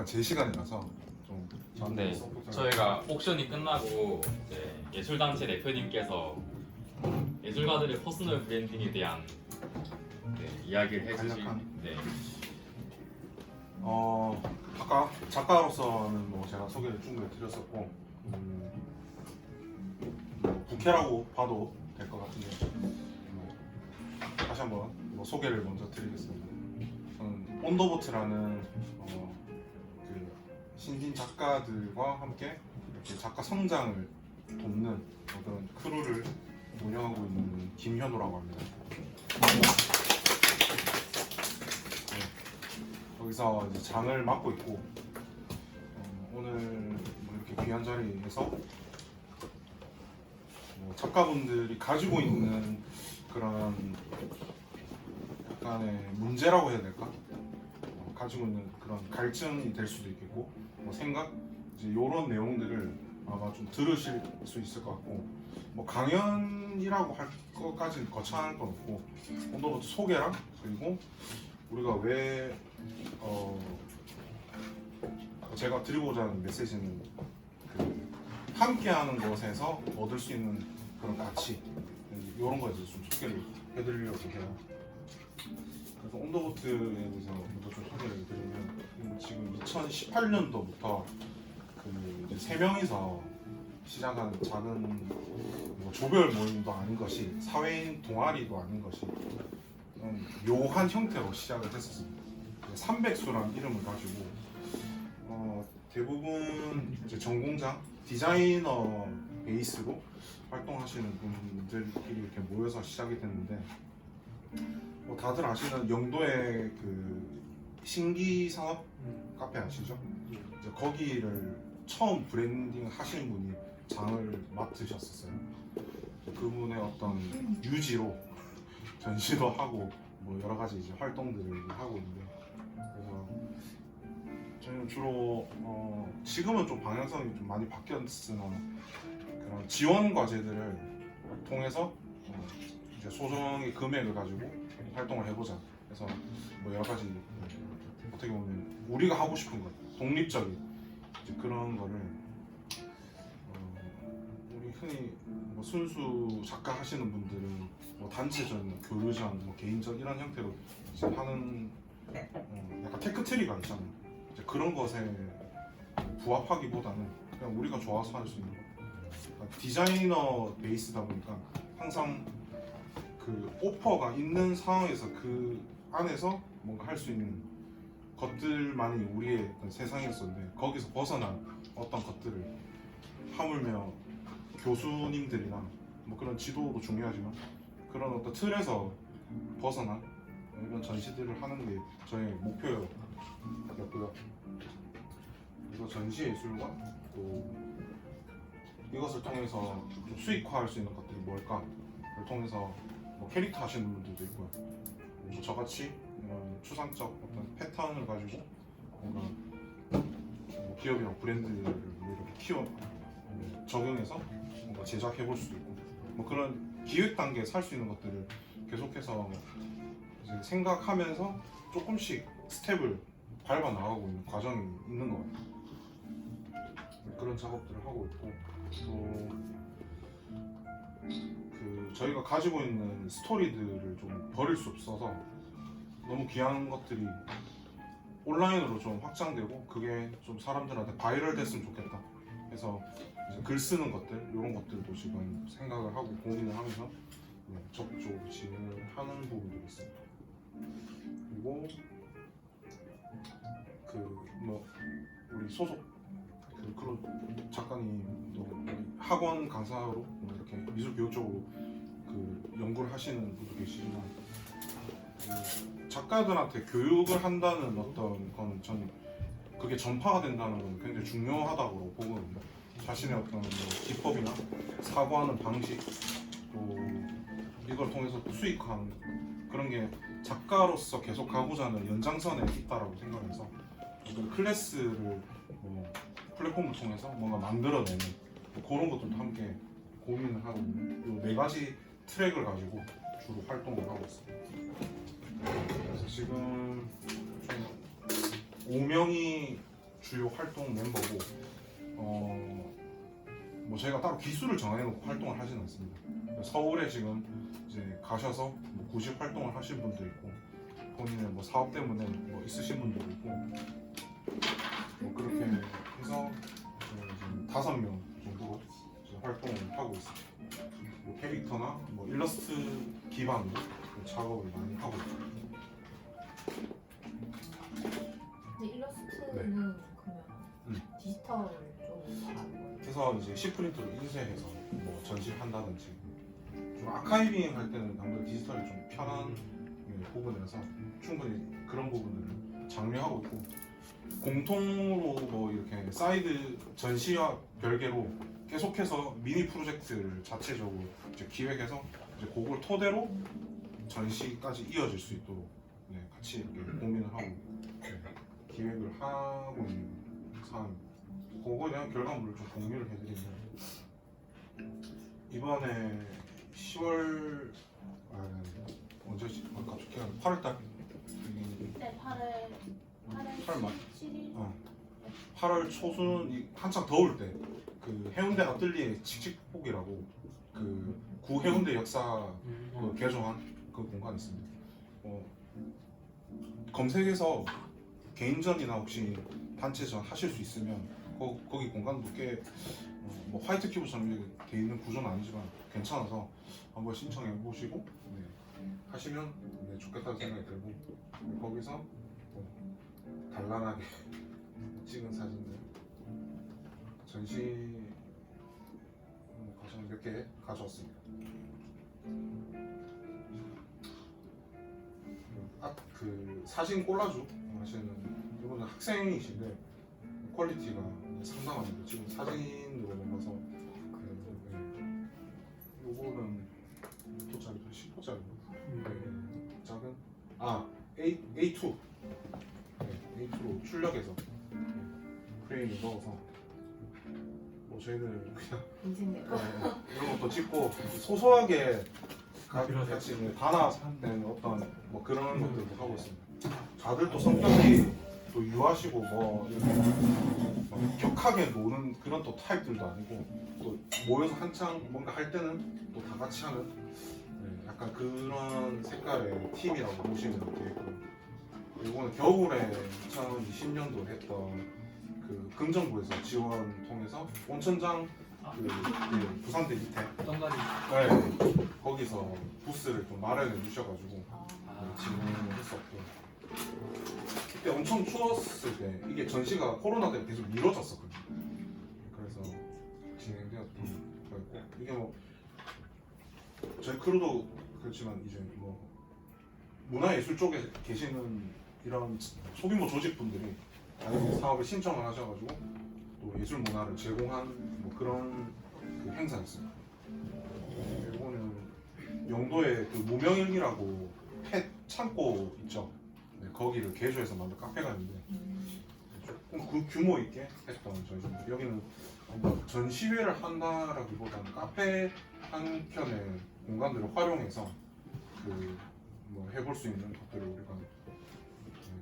약간 제 시간이라서 좀 네, 저희가 옥션이 끝나고 이제 예술단체 대표님께서 예술가들의 퍼스널 브랜딩에 대한 이야기를 해주신 간략한? 네. 아까 작가로서는 뭐 제가 소개를 충분히 드렸었고 부캐라고 봐도 될 것 같은데 다시 한번 소개를 먼저 드리겠습니다. 저는 온더보트라는 그 신진 작가들과 함께 이렇게 작가 성장을 돕는 그런 크루를 운영하고 있는 김현우라고 합니다. 거기서 이제 장을 맡고 있고 오늘 뭐 이렇게 귀한 자리에서 작가분들이 가지고 있는 그런 약간의 문제라고 해야 될까? 가지고 있는 그런 갈증이 될 수도 있겠고 생각? 이제 이런 내용들을 아마 좀 들으실 수 있을 것 같고 뭐 강연이라고 할 것까지는 거창할 건 없고 온더보트 소개랑 그리고 우리가 왜 제가 드리고자 하는 메시지는 그 함께하는 것에서 얻을 수 있는 그런 가치 이런 거에 대해서 좀 소개를 해드리려고 해요. 그래서 온더보트에 대해서 먼저 좀 소개를 드리면 지금 2018년도부터 그 이제 3명이서 시작한 작은 뭐 조별 모임도 아닌 것이 사회인 동아리도 아닌 것이 묘한 형태로 시작을 했었습니다. 300수라는 이름을 가지고 대부분 이제 전공자 디자이너 베이스로 활동하시는 분들끼리 이렇게 모여서 시작이 됐는데 뭐 다들 아시는 영도의 그 신기 상업 카페 아시죠? 이제 거기를 처음 브랜딩 하신 분이 장을 맡으셨었어요. 그분의 어떤 유지로 전시도 하고 뭐 여러 가지 이제 활동들을 하고 있는데 그래서 저희는 주로 지금은 좀 방향성이 좀 많이 바뀌었으나 그런 지원 과제들을 통해서 이제 소정의 금액을 가지고 활동을 해보자. 그래서 뭐 여러 가지 어떻게 보면 우리가 하고 싶은 것, 독립적인 이제 그런 거를 우리 흔히 뭐 순수 작가 하시는 분들은 뭐 단체전, 교류전, 뭐 개인전 이런 형태로 이제 하는 약간 테크트리가 있잖아요. 이제 그런 것에 부합하기보다는 그냥 우리가 좋아서 할 수 있는 거. 그러니까 디자이너 베이스다 보니까 항상 그 오퍼가 있는 상황에서 그 안에서 뭔가 할 수 있는 것들만이 우리의 어떤 세상이었었는데 거기서 벗어난 어떤 것들을 하물며 교수님들이나 뭐 그런 지도도 중요하지만 그런 어떤 틀에서 벗어난 이런 전시들을 하는 게 저의 목표였고요. 그래서 전시 예술과 또 이것을 통해서 좀 수익화할 수 있는 것들이 뭘까를 통해서 뭐 캐릭터 하시는 분들도 있고요. 뭐 저같이 이런 추상적 어떤 패턴을 가지고 뭔가 뭐 기업이랑 브랜드를 이렇게 키워 적용해서 뭔가 제작해 볼 수도 있고 뭐 그런 기획 단계에 살 수 있는 것들을 계속해서 이제 생각하면서 조금씩 스텝을 밟아 나가고 있는 과정이 있는 것 같아요. 그런 작업들을 하고 있고 또 그 저희가 가지고 있는 스토리들을 좀 버릴 수 없어서 너무 귀한 것들이 온라인으로 좀 확장되고 그게 좀 사람들한테 바이럴 됐으면 좋겠다. 그래서 이제 글 쓰는 것들 이런 것들도 지금 생각을 하고 고민을 하면서 적극적으로 진행을 하는 부분들이 있습니다. 그리고 그 뭐 우리 소속 그런 작가님도 학원 강사로 뭐 이렇게 미술 교육 쪽으로 그 연구를 하시는 분도 계시지만 그 작가들한테 교육을 한다는 어떤 건 저는 그게 전파가 된다는 건 굉장히 중요하다고 보거든요. 자신의 어떤 뭐 기법이나 사고하는 방식 또 이걸 통해서 또 수익하는 그런 게 작가로서 계속 가고자 하는 연장선에 있다라고 생각해서 이걸 클래스를 뭐 플랫폼을 통해서 뭔가 만들어내는 그런 것들도 함께 고민을 하고 있는 이 4가지 트랙을 가지고 주로 활동을 하고 있습니다. 그래서 지금 총 5명이 주요 활동 멤버고 뭐 저희가 따로 기수를 정해놓고 활동을 하지는 않습니다. 서울에 지금 이제 가셔서 뭐 구직 활동을 하신 분도 있고 본인의 뭐 사업 때문에 뭐 있으신 분도 있고 뭐 그렇게 해서 지금 5명 정도로 지금 활동을 하고 있습니다. 뭐 캐릭터나 뭐 일러스트 기반으로 작업을 많이 하고 있죠. 근데 일러스트는 네. 그러면 디지털 쪽으로 말하는 거예요? 그래서 이제 C프린트로 인쇄해서 뭐 전시한다든지 좀 아카이빙 할 때는 아무래도 디지털이 좀 편한 부분이라서 충분히 그런 부분을 장려하고 있고 공통으로 뭐 이렇게 사이드 전시와 별개로 계속해서 미니 프로젝트를 자체적으로 이제 기획해서 이제 그걸 토대로 전시까지 이어질 수 있도록 같이 이렇게 고민을 하고 기획을 하고 있는 상황입니다. 그거에 대한 결과물을 좀 공유를 해드리면 이번에 10월 언제지? 갑자기 8월달? 네, 8월 8월 말 7일. 8월 초순 한창 더울 때 그 해운대 아틀리에 칙칙폭이라고 그 구해운대 역사 그 개조한 그 공간이 있습니다. 검색해서 개인전이나 혹시 단체전 하실 수 있으면 거기 공간도 꽤 뭐 화이트 큐브처럼 이렇게 돼 있는 구조는 아니지만 괜찮아서 한번 신청해 보시고 하시면 좋겠다는 생각이 들고 거기서 단란하게 찍은 사진들 전시 과정 몇 개 가져왔습니다. 그 사진 콜라주 하시는 이분은 학생이신데 퀄리티가 상당합니다. 지금 사진으로만 봐서 요거는 몇 호짜리죠? 10호짜리 작은 A2 A2로 출력해서 프레임을 넣어서 뭐 저희들 그냥 인생 내 거. 이런 것도 찍고 소소하게 같이 단합된 어떤 뭐 그런 것들도 하고 있습니다. 다들 또 성격이 또 유하시고 뭐 이렇게 막 격하게 노는 그런 또 타입들도 아니고 또 모여서 한창 뭔가 할 때는 또 다 같이 하는 약간 그런 색깔의 팀이라고 보시면 되겠고 이거는 겨울에 2020년도 했던 그 금정부에서 지원 통해서 온천장 그 부산대 밑에 거기서 부스를 좀 마련해 주셔가지고 진행을 했었고 그때 엄청 추웠을 때 이게 전시가 코로나 때문에 계속 미뤄졌었거든요. 그래서 진행되었던 거였고 이게 뭐 저희 크루도 그렇지만 이제 뭐 문화예술 쪽에 계시는 이런 소규모 조직분들이 아이들 사업에 신청을 하셔가지고 또 예술 문화를 제공한 뭐 그런 그 행사였습니다. 이거는 영도에 그 무명일기라고 펫 창고 있죠. 거기를 개조해서 만든 카페가 있는데 조금 그 규모 있게 했던 전시입니다. 여기는 전시회를 한다라기보다는 카페 한 편의 공간들을 활용해서 그 뭐 해볼 수 있는 것들을 우리가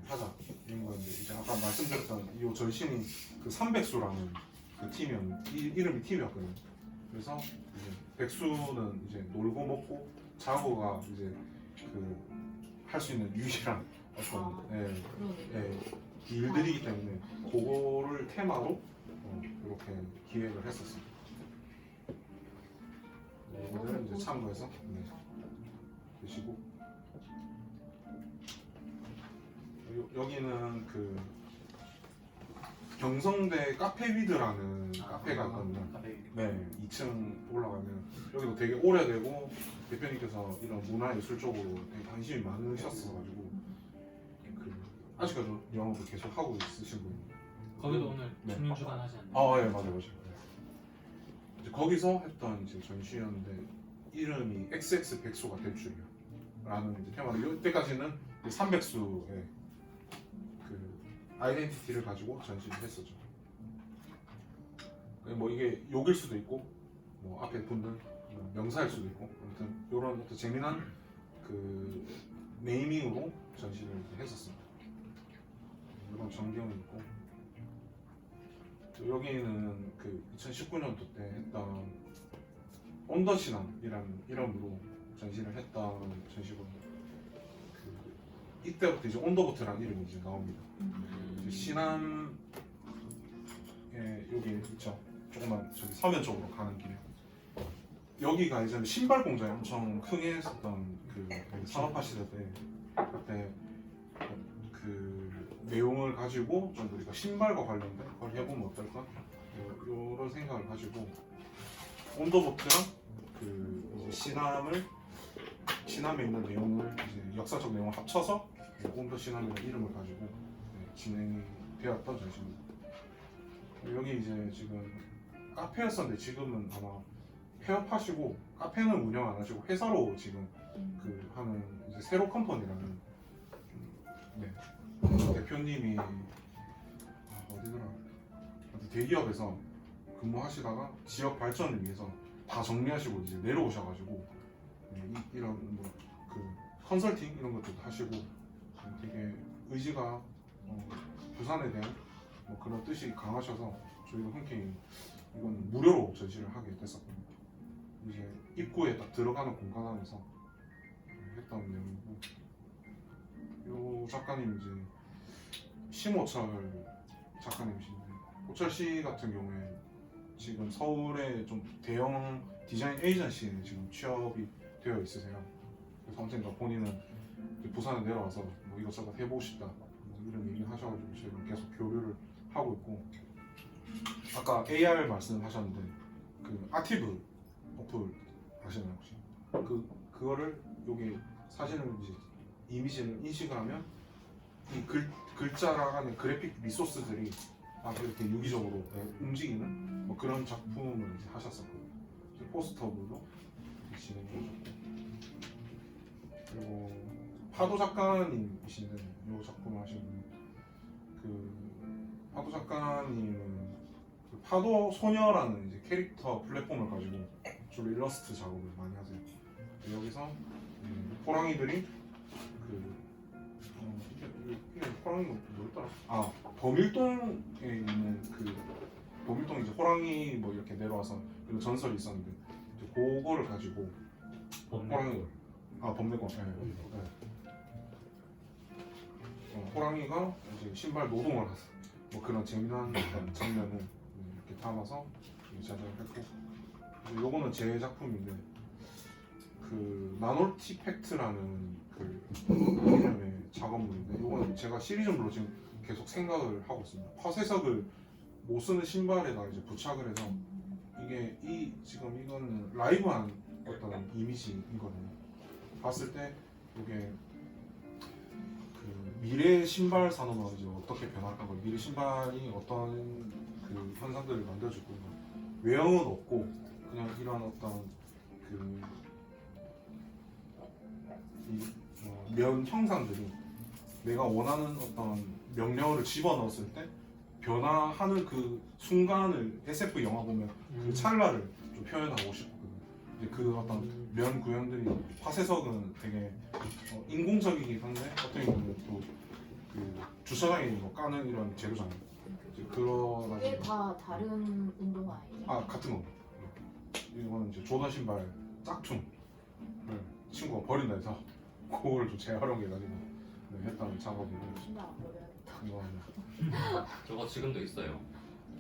하자 이런 건데 이제 아까 말씀드렸던 이 전신이 그 삼백수라는 그 이름이 팀이었거든요. 그래서 이제 백수는 이제 놀고 먹고 자고가 이제 그 할 수 있는 유일한 어떤 일들이기 때문에 그거를 테마로 이렇게 기획을 했었습니다. 오늘은 이제 참고해서 드시고 여기는 그 경성대 카페위드라는 카페가 있거든요. 네, 2층 올라가면 여기도 되게 오래되고 대표님께서 이런 문화예술 쪽으로 되게 관심이 많으셨어가지고 그 아직까지도 영업을 계속 하고 있으신 분이에요. 거기도 오늘 네. 중윤주간 하지 않나요? 예, 맞아요. 이제 거기서 했던 이제 전시였는데 이름이 XX 백수가 될 줄이야라는 이제 테마로 이때까지는 300수의 그 아이덴티티를 가지고 전시를 했었죠. 뭐 이게 욕일 수도 있고 뭐 앞에 붙는 명사일 수도 있고 아무튼 이런 어떤 재미난 그 네이밍으로 전시를 했었습니다. 이런 전경이 있고 여기는 그 2019년도 때 했던 언더신함이라는 이름으로 전시를 했던 전시거든요. 그 이때부터 이제 언더보트라는 이름이 이제 나옵니다. 이제 신암에 여기 있죠. 조금만 저기 서면 쪽으로 가는 길에 여기가 이제 신발 공장이 엄청 크게 했었던 그 산업화 시대 때 그때 그 내용을 가지고 좀 우리가 신발과 관련된 걸 해보면 어떨까? 이런 생각을 가지고 언더보트랑 그 이제 신함에 있는 내용을 이제 역사적 내용을 합쳐서 언더 신함이라는 이름을 가지고 진행이 되었던 전시입니다. 여기 이제 지금 카페였었는데 지금은 아마 폐업하시고 카페는 운영 안 하시고 회사로 지금 그 하는 이제 세로 컴퍼니라는 네. 대표님이 어디더라? 대기업에서 근무하시다가 지역 발전을 위해서 다 정리하시고 이제 내려오셔가지고 이런 뭐 그 컨설팅 이런 것도 하시고 되게 의지가 부산에 대한 뭐 그런 뜻이 강하셔서 저희가 흔쾌히 이건 무료로 전시를 하게 됐었거든요. 이제 입구에 딱 들어가는 공간 안에서 했던 내용이고, 요 작가님 이제 심호철 작가님이신데, 호철 씨 같은 경우에 지금 서울에 좀 대형 디자인 에이전시에 지금 취업이 되어 있으세요. 그래서 언젠가 본인은 이제 부산에 내려와서 뭐 이것저것 해보고 싶다 뭐 이런 얘기를 하셔가지고 저희가 계속 교류를 하고 있고, 아까 AR 말씀하셨는데 그 아티브 어플 아시나요 혹시? 그거를 여기 사진을 이제 이미지를 인식을 하면 이 글자랑 하는 그래픽 리소스들이 막 이렇게 유기적으로 움직이는 뭐 그런 작품을 이제 하셨었거든요. 포스터블로 진행해 주셨고, 그리고 파도 작가님이신데 이 작품을 하신 분, 그 파도 작가님은 그 파도 소녀라는 이제 캐릭터 플랫폼을 가지고 주로 일러스트 작업을 많이 하세요. 여기서 호랑이들이 이게 호랑이가 뭐였더라? 아, 범일동에 있는 그 범일동 이제 호랑이 뭐 이렇게 내려와서 그런 전설이 있었는데 이제 그거를 가지고 호랑이 범내권 호랑이가 이제 신발 노동을 하는 뭐 그런 재미난 어떤 장면을 이렇게 담아서 제작을 했고, 요거는 제 작품인데 그 나놀티팩트라는 그 이름의 작업물인데, 요거는 제가 시리즈물로 지금 계속 생각을 하고 있습니다. 화쇄석을 못 쓰는 신발에다 이제 부착을 해서 이게 지금 이거는 라이브한 어떤 이미지이거든요. 봤을 때 이게 그 미래 신발 산업은 이제 어떻게 변할까, 미래 신발이 어떤 그 현상들을 만들어주고, 외형은 없고 그냥 이런 어떤 면 형상들이 내가 원하는 어떤 명령어를 집어넣었을 때 변화하는 그 순간을 SF 영화 보면 그 찰나를 좀 표현하고 싶거든요. 이제 그 어떤 면 구현들이 화쇄석은 되게 인공적이긴 한데 어떻게 보면 또 그 주차장에 뭐 까는 이런 재료잖아요. 이제 그러다 이게 보니까 다 다른 운동화 아니에요? 같은 거. 이거는 이제 조던 신발 짝퉁을 친구가 버린다 해서 그거를 좀 재활용해가지고 했던 작업이고, 신발 안 버려야겠다. 이거 저거 지금도 있어요.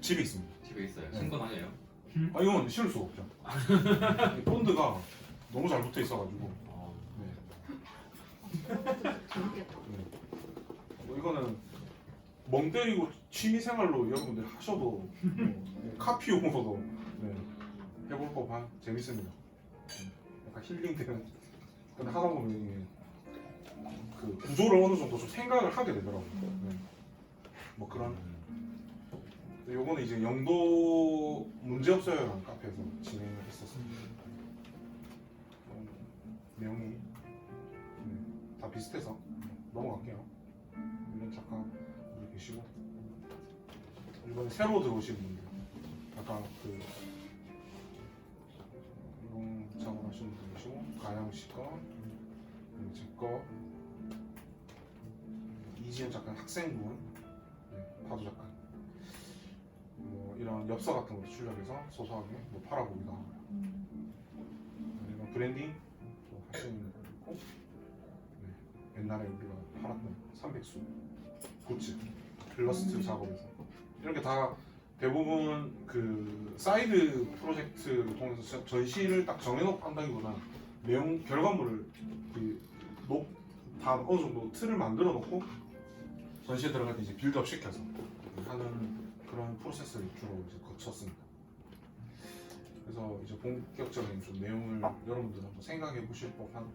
집에 있습니다. 집에 있어요. 네. 신고 다녀요. 이건 실을 수가 없죠. 이 본드가 너무 잘 붙어 있어가지고. 재밌겠다. 뭐 이거는 멍 때리고 취미 생활로 여러분들 하셔도 카피용으로도 해볼 법한 재밌습니다. 약간 힐링되는. 근데 하다 보면 이게 그 구조를 어느 정도 좀 생각을 하게 되더라고요. 뭐 그런. 요거는 이제 영도 문제없어요라는 카페에서 진행을 했었습니다. 내용이 다 비슷해서 넘어갈게요. 이런 작가 계시고, 이번에 새로 들어오신 분들, 아까 그 이런 작업하시는 분들 계시고, 가영 씨 거, 제 거, 이지은 작가 학생분, 파도 작가. 이런 엽서 같은 것도 출력해서 소소하게 뭐 팔아보기도 하고요. 이런 브랜딩 또 하시는 분도 있고, 네, 옛날에 우리가 팔았던 300수 굿즈, 일러스트 작업에서 이렇게 다 대부분 그 사이드 프로젝트를 통해서 전시를 딱 정해놓고 한다기보다 내용 결과물을 다 어느 정도 틀을 만들어 놓고 전시에 들어갈 때 이제 빌드업 시켜서 하는 그런 프로세스를 주로 이제 거쳤습니다. 그래서 이제 본격적인 좀 내용을 여러분들 한번 생각해 보실 법한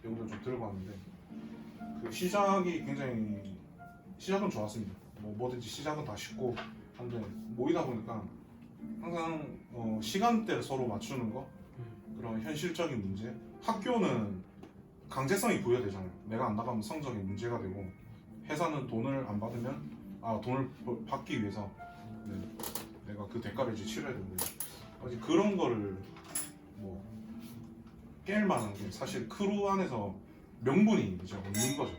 내용들 좀 들고 왔는데, 그 시작이 굉장히 시작은 좋았습니다. 뭐든지 시작은 다 쉽고 한데 모이다 보니까 항상 시간대를 서로 맞추는 거, 그런 현실적인 문제. 학교는 강제성이 부여되잖아요. 내가 안 나가면 성적에 문제가 되고, 회사는 돈을 안 받으면 돈을 받기 위해서 내가 그 대가를 이제 치러야 되는데, 아직 그런 거를 뭐 깰 만한 게 사실 크루 안에서 명분이 이제 없는 거죠.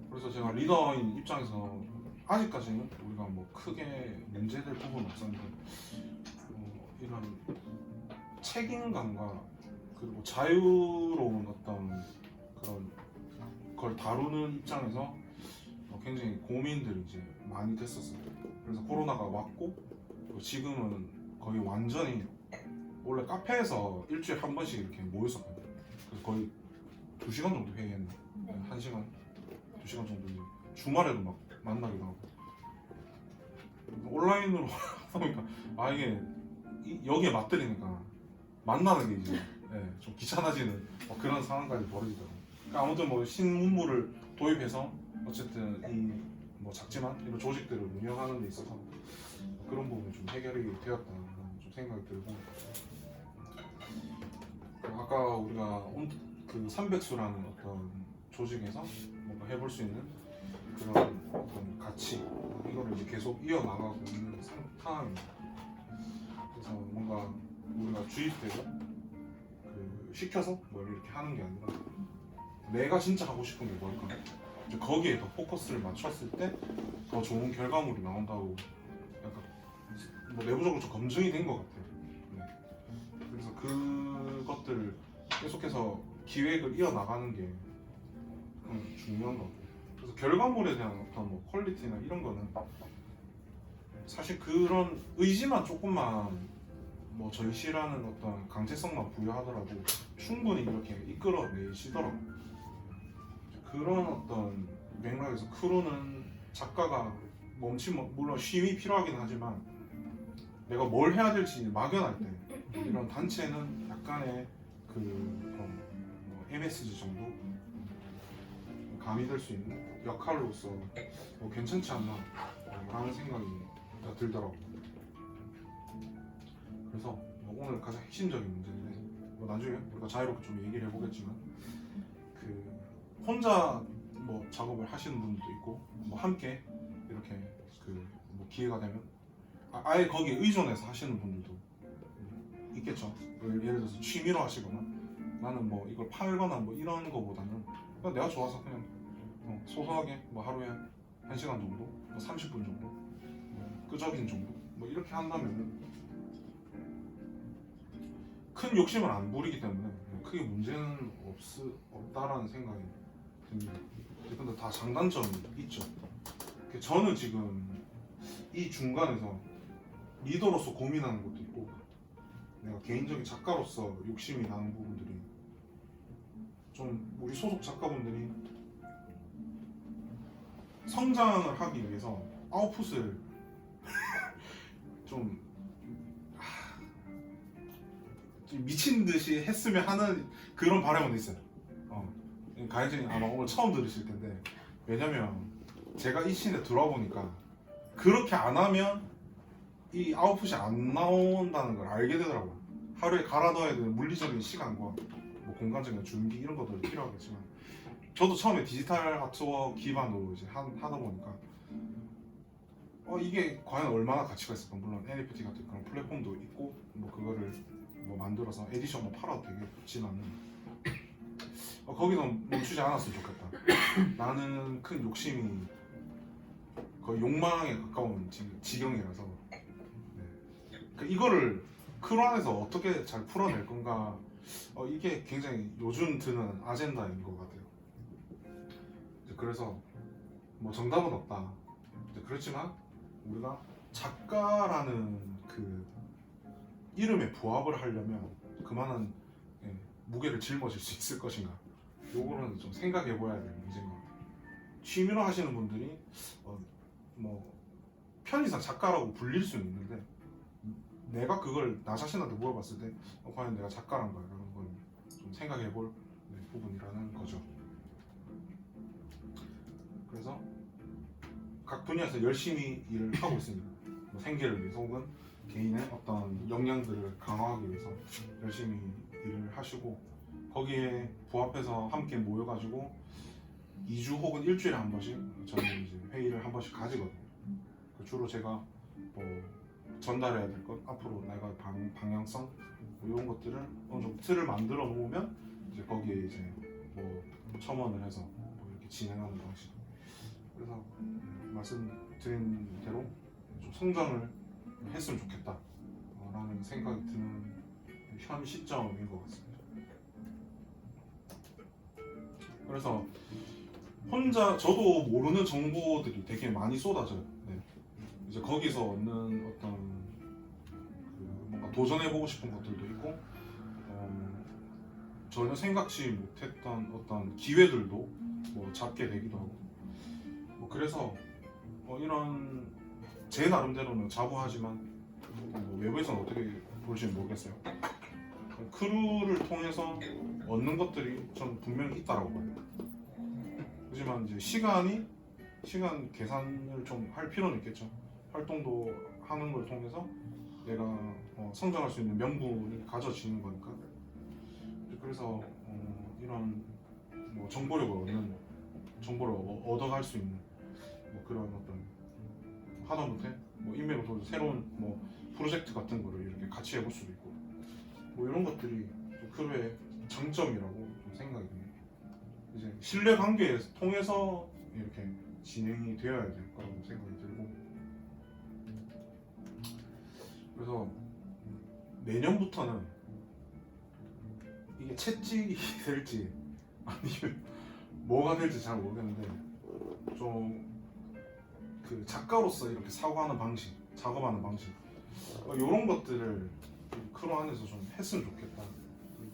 그래서 제가 리더인 입장에서 아직까지는 우리가 뭐 크게 문제될 부분은 없었는데, 이런 책임감과 그리고 자유로운 어떤 그런 걸 다루는 입장에서 굉장히 고민들이 이제 많이 됐었어요. 그래서 코로나가 왔고, 지금은 거의 완전히, 원래 카페에서 일주일에 한 번씩 이렇게 모였었거든요. 그래서 거의 2시간 정도 회의했나? 1시간? 2시간 정도 이제 주말에도 막 만나기도 하고. 온라인으로 하다 보니까 이게 여기에 맞들이니까 만나는 게 이제 좀 귀찮아지는 그런 상황까지 벌어지더라고요. 그러니까 아무튼 뭐 신문물을 도입해서 어쨌든 이 뭐 작지만 이런 조직들을 운영하는 데 있어서 그런 부분이 좀 해결이 되었다는 좀 생각이 들고, 아까 우리가 그 300수라는 어떤 조직에서 뭔가 해볼 수 있는 그런 어떤 가치, 이거를 이제 계속 이어나가고 있는 상황입니다. 그래서 뭔가 우리가 주입되고 시켜서 뭘 이렇게 하는 게 아니라 내가 진짜 하고 싶은 게 뭘까, 이제 거기에 더 포커스를 맞췄을 때 더 좋은 결과물이 나온다고 약간 뭐 내부적으로 좀 검증이 된 것 같아요. 그래서 그것들을 계속해서 기획을 이어나가는 게 중요한 것 같아요. 그래서 결과물에 대한 어떤 뭐 퀄리티나 이런 거는 사실 그런 의지만 조금만 뭐 전시라는 어떤 강제성만 부여하더라도 충분히 이렇게 이끌어내시더라고요. 그런 어떤 맥락에서 크루는 작가가 멈추면 물론 쉼이 필요하긴 하지만 내가 뭘 해야 될지 막연할 때 이런 단체는 약간의 뭐 MSG 정도 감이 될 수 있는 역할로서 괜찮지 않나 라는 생각이 들더라고요. 그래서 오늘 가장 핵심적인 문제인데, 나중에 우리가 자유롭게 좀 얘기를 해보겠지만, 혼자 뭐 작업을 하시는 분들도 있고, 뭐 함께 이렇게 뭐 기회가 되면 아예 거기에 의존해서 하시는 분들도 있겠죠. 예를 들어서 취미로 하시거나, 나는 뭐 이걸 팔거나 뭐 이런 거보다는 그냥 내가 좋아서 그냥 소소하게 뭐 하루에 1시간 정도, 뭐 30분 정도, 끄적인 정도 뭐 이렇게 한다면 큰 욕심을 안 부리기 때문에 크게 문제는 없다라는 생각이 듭니다. 근데 다 장단점이 있죠. 저는 지금 이 중간에서 리더로서 고민하는 것도 있고, 내가 개인적인 작가로서 욕심이 나는 부분들이 좀, 우리 소속 작가분들이 성장을 하기 위해서 아웃풋을 좀 미친 듯이 했으면 하는 그런 바람은 있어요. 가연진이 아마 오늘 처음 들으실 텐데, 왜냐면 제가 이 씬에 들어와 보니까 그렇게 안 하면 이 아웃풋이 안 나온다는 걸 알게 되더라고요. 하루에 갈아 넣어야 되는 물리적인 시간과 뭐 공간적인 준비 이런 것들이 필요하겠지만, 저도 처음에 디지털 아트워크 기반으로 이제 하다 보니까 이게 과연 얼마나 가치가 있을까. 물론 NFT 같은 그런 플랫폼도 있고 뭐 그거를 뭐 만들어서 에디션으로 팔아도 되겠지만 거기서 멈추지 않았으면 좋겠다. 나는 큰 욕심이 거의 욕망에 가까운 지경이라서 네. 이거를 크루 안에서 어떻게 잘 풀어낼 건가 이게 굉장히 요즘 드는 아젠다인 것 같아요. 그래서 뭐 정답은 없다. 그렇지만 우리가 작가라는 그 이름에 부합을 하려면 그만한 무게를 짊어질 수 있을 것인가? 요거는 좀 생각해봐야 될 문제인 것 같아요. 취미로 하시는 분들이 뭐 편의상 작가라고 불릴 수는 있는데 내가 그걸 나 자신한테 물어봤을 때 과연 내가 작가란가 이런 걸 좀 생각해볼 부분이라는 거죠. 그래서 각 분야에서 열심히 일을 하고 있습니다. 뭐 생계를 위해서 혹은 개인의 어떤 역량들을 강화하기 위해서 열심히 일을 하시고 거기에 부합해서 함께 모여가지고 2주 혹은 일주일에 한 번씩 저는 이제 회의를 한 번씩 가지거든요. 주로 제가 뭐 전달해야 될 것, 앞으로 내가 방향성 뭐 이런 것들을 어느 정도 틀을 만들어 놓으면 이제 거기에 이제 뭐 첨언을 해서 뭐 이렇게 진행하는 방식. 그래서 말씀드린 대로 좀 성장을 했으면 좋겠다라는 생각이 드는 현 시점인 것 같습니다. 그래서 혼자 저도 모르는 정보들이 되게 많이 쏟아져요. 네. 이제 거기서 얻는 어떤 뭔가 도전해보고 싶은 것들도 있고 전혀 생각지 못했던 어떤 기회들도 뭐 잡게 되기도 하고 뭐 그래서 이런 제 나름대로는 자부하지만 뭐 외부에서는 어떻게 볼지는 모르겠어요. 크루를 통해서 얻는 것들이 전 분명히 있다라고 봐요. 하지만 이제 시간 계산을 좀 할 필요는 있겠죠. 활동도 하는 걸 통해서 내가 성장할 수 있는 명분이 가져지는 거니까. 그래서 이런 뭐 정보를 얻어갈 수 있는 뭐 그런 어떤 하다못해 뭐 인맥을 새로운 뭐 프로젝트 같은 거를 이렇게 같이 해볼 수도 있고 뭐 이런 것들이 좀 크루의 장점이라고 좀 생각이 듭니다. 이제 신뢰 관계를 통해서 이렇게 진행이 되어야 될 거라고 생각이 들고 그래서 내년부터는 이게 채찍이 될지 아니면 뭐가 될지 잘 모르겠는데 좀 그 작가로서 이렇게 사고하는 방식, 작업하는 방식 이런 것들을 크루 안에서 좀 했으면 좋겠다.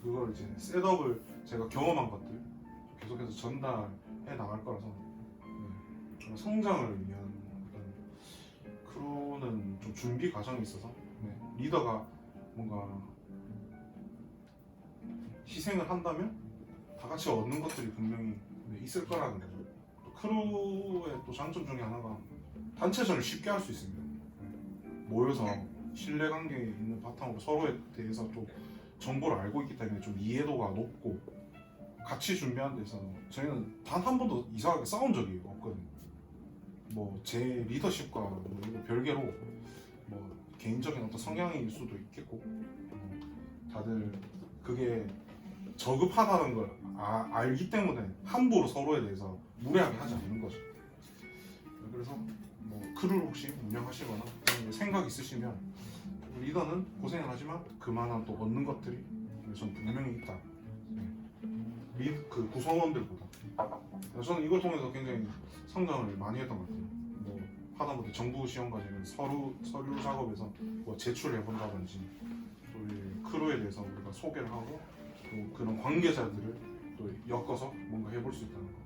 그걸 이제 셋업을 제가 경험한 것들 계속해서 전달해 나갈 거라서 성장을 위한 어떤 크루는 좀 준비 과정이 있어서 리더가 뭔가 희생을 한다면 다 같이 얻는 것들이 분명히 있을 거라는 거죠. 또 크루의 또 장점 중에 하나가 단체전을 쉽게 할 수 있습니다. 모여서 신뢰관계 있는 바탕으로 서로에 대해서 좀 정보를 알고 있기 때문에 좀 이해도가 높고 같이 준비하는 데서 저희는 단 한 번도 이상하게 싸운 적이 없거든요. 뭐 제 리더십과 뭐 이거 별개로 뭐 개인적인 어떤 성향일 수도 있겠고 다들 그게 저급하다는 걸 알기 때문에 함부로 서로에 대해서 무례하게 하지 않는 거죠. 그래서 뭐 크루를 혹시 운영하시거나 생각 있으시면 리더는 고생을 하지만 그만한 또 얻는 것들이 전 분명히 있다. 그 구성원들보다 저는 이걸 통해서 굉장히 성장을 많이 했던 것 같아요. 뭐 하다못해 정부 시험까지는 서류 작업에서 뭐 제출해 본다든지 우리 크루에 대해서 우리가 소개를 하고 또 그런 관계자들을 또 엮어서 뭔가 해볼 수 있다는 거.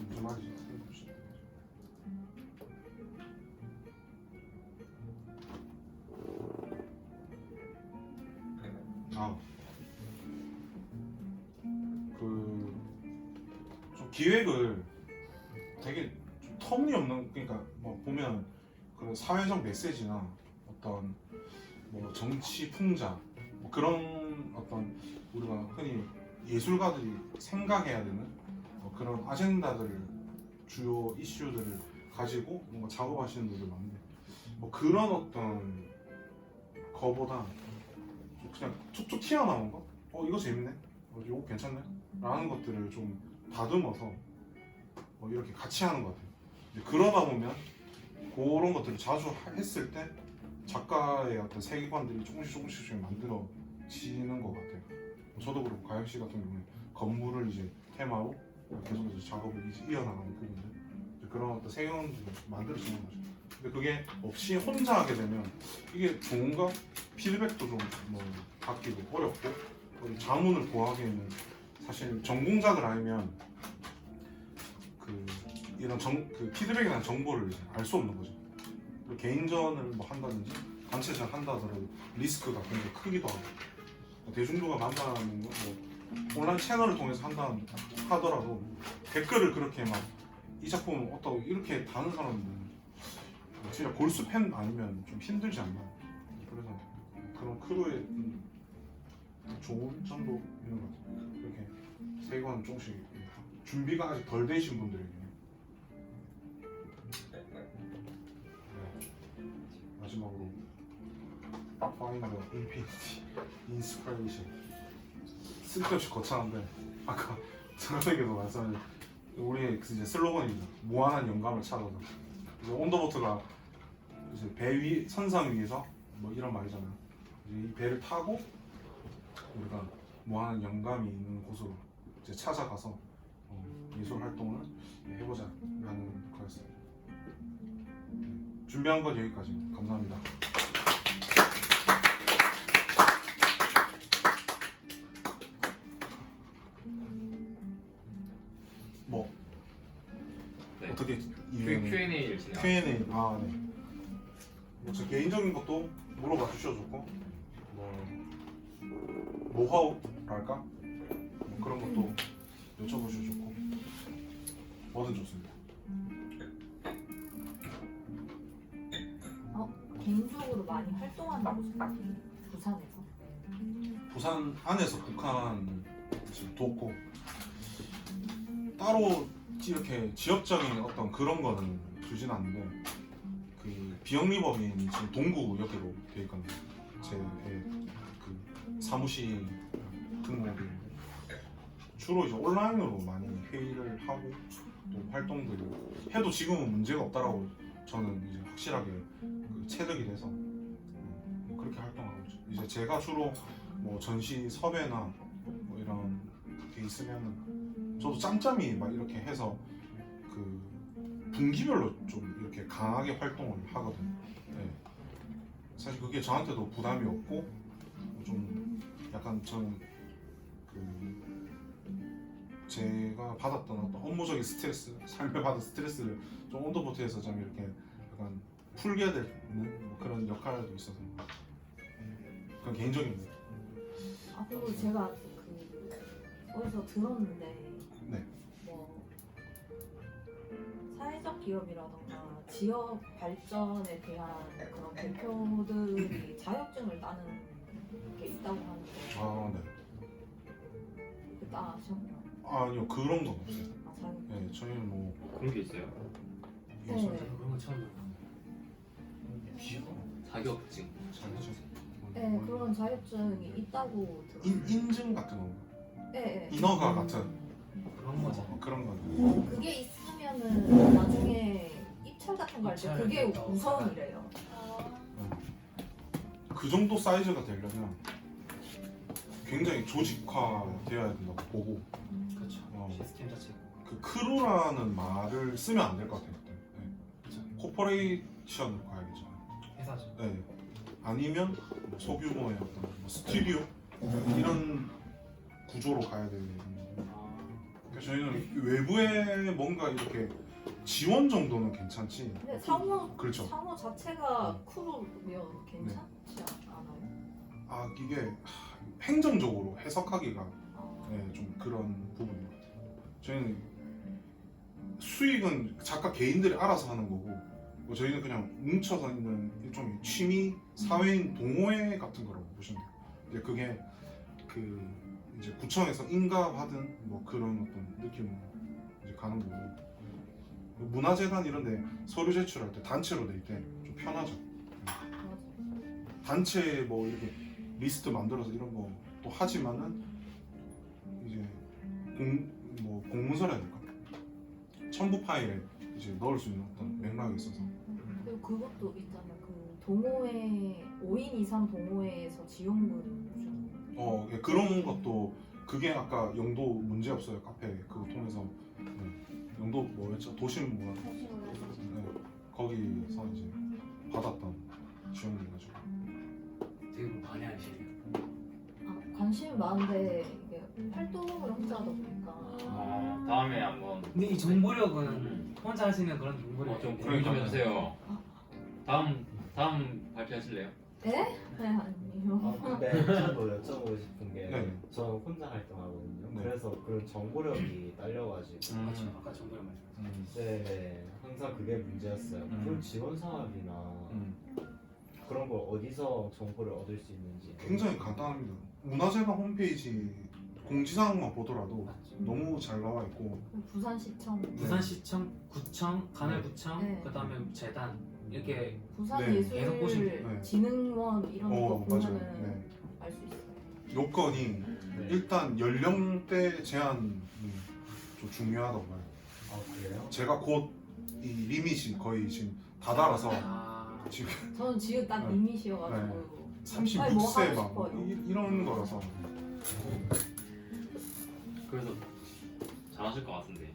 무슨 말이지? 좀 기획을 되게 좀 터무니없는 그러니까 뭐 보면 그런 사회적 메시지나 어떤 뭐 정치 풍자 뭐 그런 어떤 우리가 흔히 예술가들이 생각해야 되는 뭐 그런 아젠다들을 주요 이슈들을 가지고 뭔가 작업하시는 분들 많은데 뭐 그런 어떤 거보다 그냥 툭툭 튀어나온 거 이거 재밌네, 이거 괜찮네 라는 것들을 좀 다듬어서 이렇게 같이 하는 것 같아요. 이제 그러다 보면 그런 것들을 자주 했을 때 작가의 어떤 세계관들이 조금씩 좀 만들어지는 것 같아요. 저도 그렇고 가영 씨 같은 경우는 건물을 이제 테마로 계속해서 작업을 이제 이어나가는 부분들, 이제 그런 어떤 세계관들이 만들어지는 거죠. 근데 그게 없이 혼자 하게 되면 이게 좋은가? 피드백도 좀 받기도 어렵고, 자문을 구하기에는 사실 전공자들 아니면 이런 그 피드백에 대한 정보를 알 수 없는 거죠. 개인전을 뭐 한다든지 단체전 한다더라도 리스크가 굉장히 크기도 하고, 대중도가 만나는 거, 온라인 채널을 통해서 한다 하더라도 댓글을 그렇게 막 이 작품은 어떠고 이렇게 다는 사람은 진짜 골수 팬 아니면 좀 힘들지 않나. 그래서 그런 크루의 좋은 점도 있는 것 같아요. 이렇게 세관 조금씩 준비가 아직 덜 되신 분들에게. 마지막으로 Find the Infinity Inspiration. 쓸데없이 거창한데 아까 장학생께서 말씀하신 우리의 이제 슬로건입니다. 무한한 영감을 찾아서. 그래서 온더보트가 이제 배 위 선상 위에서 뭐 이런 말이잖아요. 이제 이 배를 타고 우리가 무한한 영감이 있는 곳으로 이제 찾아가서 예술 활동을 해보자라는 거였어요. 준비한 건 여기까지. 감사합니다. 뭐 네. 어떻게 Q&A를 진행. Q&A 네. 뭐 제 개인적인 것도 물어봐 주셔도 좋고, 뭐 노하우랄까 뭐 그런 것도 여쭤보셔도 좋고 뭐든 좋습니다. 개인적으로 많이 활동하는 곳은 부산에서. 부산 안에서 북한 지금 돕고 따로 이렇게 지역적인 어떤 그런 거는 주진 않는데, 그 비영리법인이 지금 동구역으로 되어 있거든요. 제 그 사무실 등록이 주로 이제 온라인으로 많이 회의를 하고 또 활동들을 해도 지금은 문제가 없다라고 저는 이제 확실하게 체득이 돼서 그렇게 활동하고 있죠. 이제 제가 주로 뭐 전시 섭외나 뭐 이런 게 있으면은 저도 짬짬이 막 이렇게 해서 그 분기별로 좀 이렇게 강하게 활동을 하거든요. 네. 사실 그게 저한테도 부담이 없고 좀 약간 저는 그 제가 받았던 어떤 업무적인 스트레스, 삶에 받은 스트레스를 좀 온더보트에서 좀 이렇게 약간 풀게 되는 뭐 그런 역할도 있어서 그건 개인적인 거예요. 그리고 제가 어디서 들었는데 네. 뭐 사회적 기업이라던가 지역 발전에 대한 그런 대표들이 자격증을 따는 게 있다고 하는데 네. 그 따셨나요? 아니요, 그런 건 없어요. 자격증. 네, 저희는 뭐 그런 게 있어요? 네. 그런 거 처음 자격증. 네, 그런 자격증이 있다고 들었어요. 인증 같은 거, 네, 네. 인허가 같은 그런 거죠. 그런 거. 그게 있으면은 나중에 입찰 같은 거 할 때 입찰 그게 된다고 우선이래요. 그 정도 사이즈가 되려면 굉장히 조직화되어야 된다고 보고, 그렇죠. 어. 시스템 자체가. 그 크루라는 말을 쓰면 안 될 것 같아요. 그때. 네. 그렇죠. 코퍼레이션으로 가야겠죠. 회사죠. 네. 아니면 뭐 소규모의 어떤 뭐 스튜디오 이런 구조로 가야 되는 거예요. 그러니까 저희는 외부에 뭔가 이렇게 지원 정도는 괜찮지. 근데 사무 그렇죠. 사무 자체가 크루면 괜찮지 않아요? 아 이게 행정적으로 해석하기가 아, 좀 그런 부분인 것 같아요. 저희는 수익은 작가 개인들이 알아서 하는 거고, 뭐 저희는 그냥 뭉쳐서 있는 일종의 취미 사회인 동호회 같은 거라고 보시면 돼요. 이제 그게 그 이제 구청에서 인가받은 뭐 그런 어떤 느낌으로 이제 가는 거고, 문화재단 이런데 서류 제출할 때 단체로 낼 때 좀 편하죠. 맞아. 단체 뭐 이렇게 리스트 만들어서 이런 거 또 하지만은 이제 공문서라 해야 될까? 첨부 파일에 이제 넣을 수 있는 어떤 맥락이 있어서 그리고 그것도 있잖아요. 그 동호회 5인 이상 동호회에서 지원금 주는 예, 그런 것도 그게 아까 영도 문제 없어요 카페 그거 통해서 영도 뭐였죠? 도심 뭐 거기서 이제 받았던 지원금 가지고 되게 많이 하시네요. 관심이 많은데 이게 활동을 혼자 하다 보니까 다음에 한번 근데 이 정보력은 혼자 하시는 그런 정보력 좀 공유 좀 해주세요. 다음 발표하실래요? 네? 아니요. 근데 저도 여쭤보고 싶은 게 네. 저는 혼자 활동하거든요. 네. 그래서 그런 정보력이 딸려가지고 맞죠. 아까 정보력 말씀하셨죠. 네, 항상 그게 문제였어요. 그런 지원 사업이나 그런 걸 어디서 정보를 얻을 수 있는지 굉장히 간단합니다. 문화재단 홈페이지 공지사항만 보더라도 맞죠. 너무 잘 나와 있고 부산시청, 부산시청, 구청, 간을구청, 네. 그다음에 재단 이렇게 네, 계속 보시면 네. 진흥원 이런 거 맞아요. 보면은 네. 알 수 있어요. 요건이 네. 일단 연령대 제한이 좀 중요하다고 봐요. 아 그래요? 제가 곧 이 리밋이 거의 지금 다 달아서 아, 지금 저는 지금 딱 네. 이미시여가지고 36세 막 뭐 하고 싶어요. 이런 거라서 그래서 잘하실 것 같은데.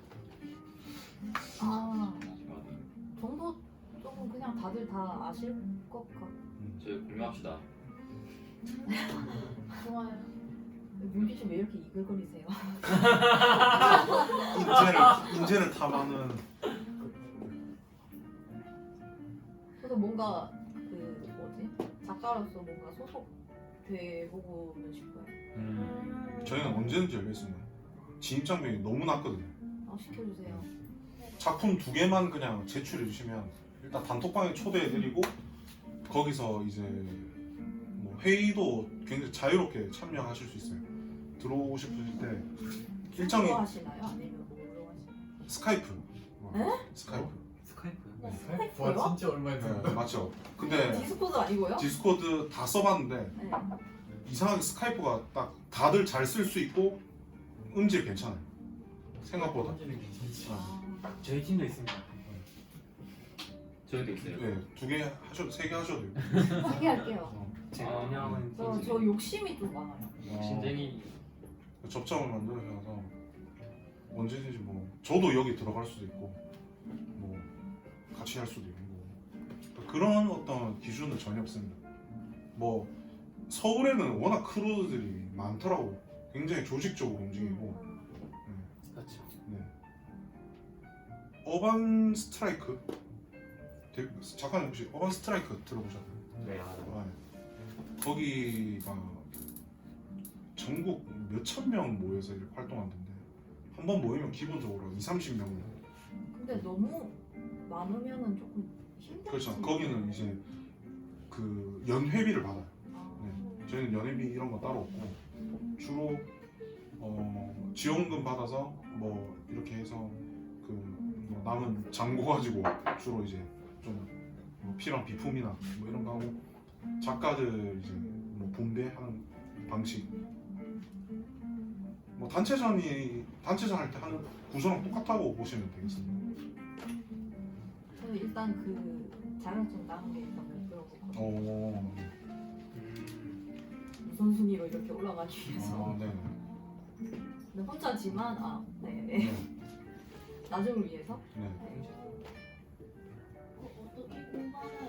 정도 조금 그냥 다들 다 아실 것 같고 저희 공유합시다. 좋아요. 윤기 씨왜 이렇게 이글거리세요? 인재를 탐하는 그래서 뭔가 그 뭐지 작가로서 뭔가 소속돼 보고는 싶어요. 저희는 언제든지 열려 있습니다. 진입장벽이 너무 낮거든요. 시켜주세요. 작품 2개만 그냥 제출해 주시면 일단 단톡방에 초대해 드리고 거기서 이제 뭐 회의도 굉장히 자유롭게 참여하실 수 있어요. 들어오고 싶으실 때 일정이 뭐 하시나요? 아니면 뭐로 하시나요? 스카이프. 에? 스카이프. 스카이프요? 스카이프요? 와 진짜 오랜만에 네, 맞죠. 근데 디스코드 아니고요? 디스코드 다 써봤는데 네. 이상하게 스카이프가 딱 다들 잘 쓸 수 있고 음질 괜찮아요. 생각보다. 던지는 게 진짜 저희 팀도 있습니다. 저희도 있어요. 네, 2개 하셔도 3개 하셔도 돼요. 세개 할게요. 제가 운영하는 저 팀. 욕심이 좀 많아요. 신쟁이 접점을 만들어서 언제든지 뭐 저도 여기 들어갈 수도 있고 뭐 같이 할 수도 있고 그런 어떤 기준은 전혀 없습니다. 뭐 서울에는 워낙 크루들이 많더라고. 굉장히 조직적으로 움직이고 그렇죠. 네. 어반 스트라이크 작가님 혹시 어반 스트라이크 들어보셨나요? 네 알아요. 네. 거기가 전국 몇천 명 모여서 이렇게 활동하는데 한 번 모이면 기본적으로 20-30명. 근데 너무 많으면은 조금 힘들지. 그렇죠. 거기는 이제 그 연회비를 받아요. 아, 네. 저희는 연회비 이런 거 따로 없고 주로 지원금 받아서 뭐 이렇게 해서 그뭐 남은 잔고 가지고 주로 이제 좀뭐 필요한 비품이나 뭐 이런 거 하고 작가들 이제 뭐 분배하는 방식 뭐 단체전 할 때 하는 구조랑 똑같다고 보시면 되겠습니다. 저는 일단 그 자격증 따는 게 일단 목표거든요. 우선순위로 이렇게 올라가기 위해서. 네. 근데 혼자지만 네. 네. 나중을 위해서. 네. 네. 어떻게 공부하나요?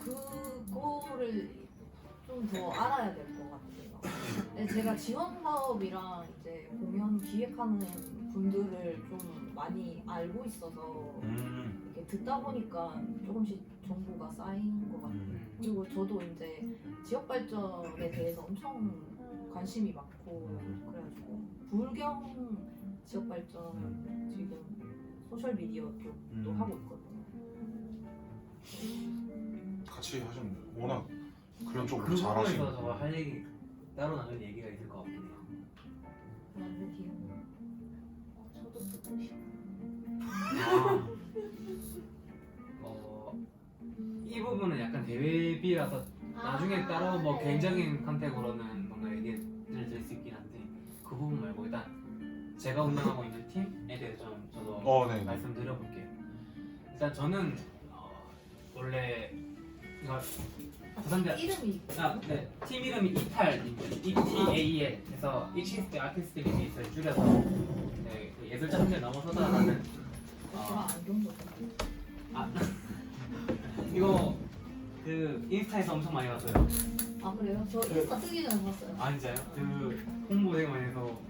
그거를 좀 더 알아야 될 것 같아요. 네, 제가 지원 사업이랑 이제 공연 기획하는 분들을 좀 많이 알고 있어서 이렇게 듣다 보니까 조금씩 정보가 쌓인 것 같아요. 그리고 저도 이제 지역 발전에 대해서 엄청 관심이 많고 그래가지고 불경 지역 발전 지금 소셜 미디어 쪽도 하고 있거든요. 같이 하시면 워낙 그런 쪽으로 그 잘하시는 부분에서 저할 얘기 따로 나눌 얘기가 있을 것 같긴 해요. 그런데 지금 저도 듣고 싶어요. 이 부분은 약간 대회비라서 나중에 따로 뭐 개인적인 컨택으로는 뭔가 얘기를 드릴 수 있긴 한데 그 부분 말고 일단 제가 운영하고 있는 팀에 대해서 좀 저도 네. 말씀드려볼게요. 일단 저는 원래 이거 부산대 이름이 팀 이름이 이탈입니다. ETAL 해서 익시스트 아티스트 리미트를 줄여서 네, 그 예술자 한대 넘어서다라는 저랑 안경도 이거 그 인스타에서 엄청 많이 봤어요. 아 그래요? 저 인스타 뜨기 전에 봤어요. 아 진짜요? 그 홍보 되게 많이 해서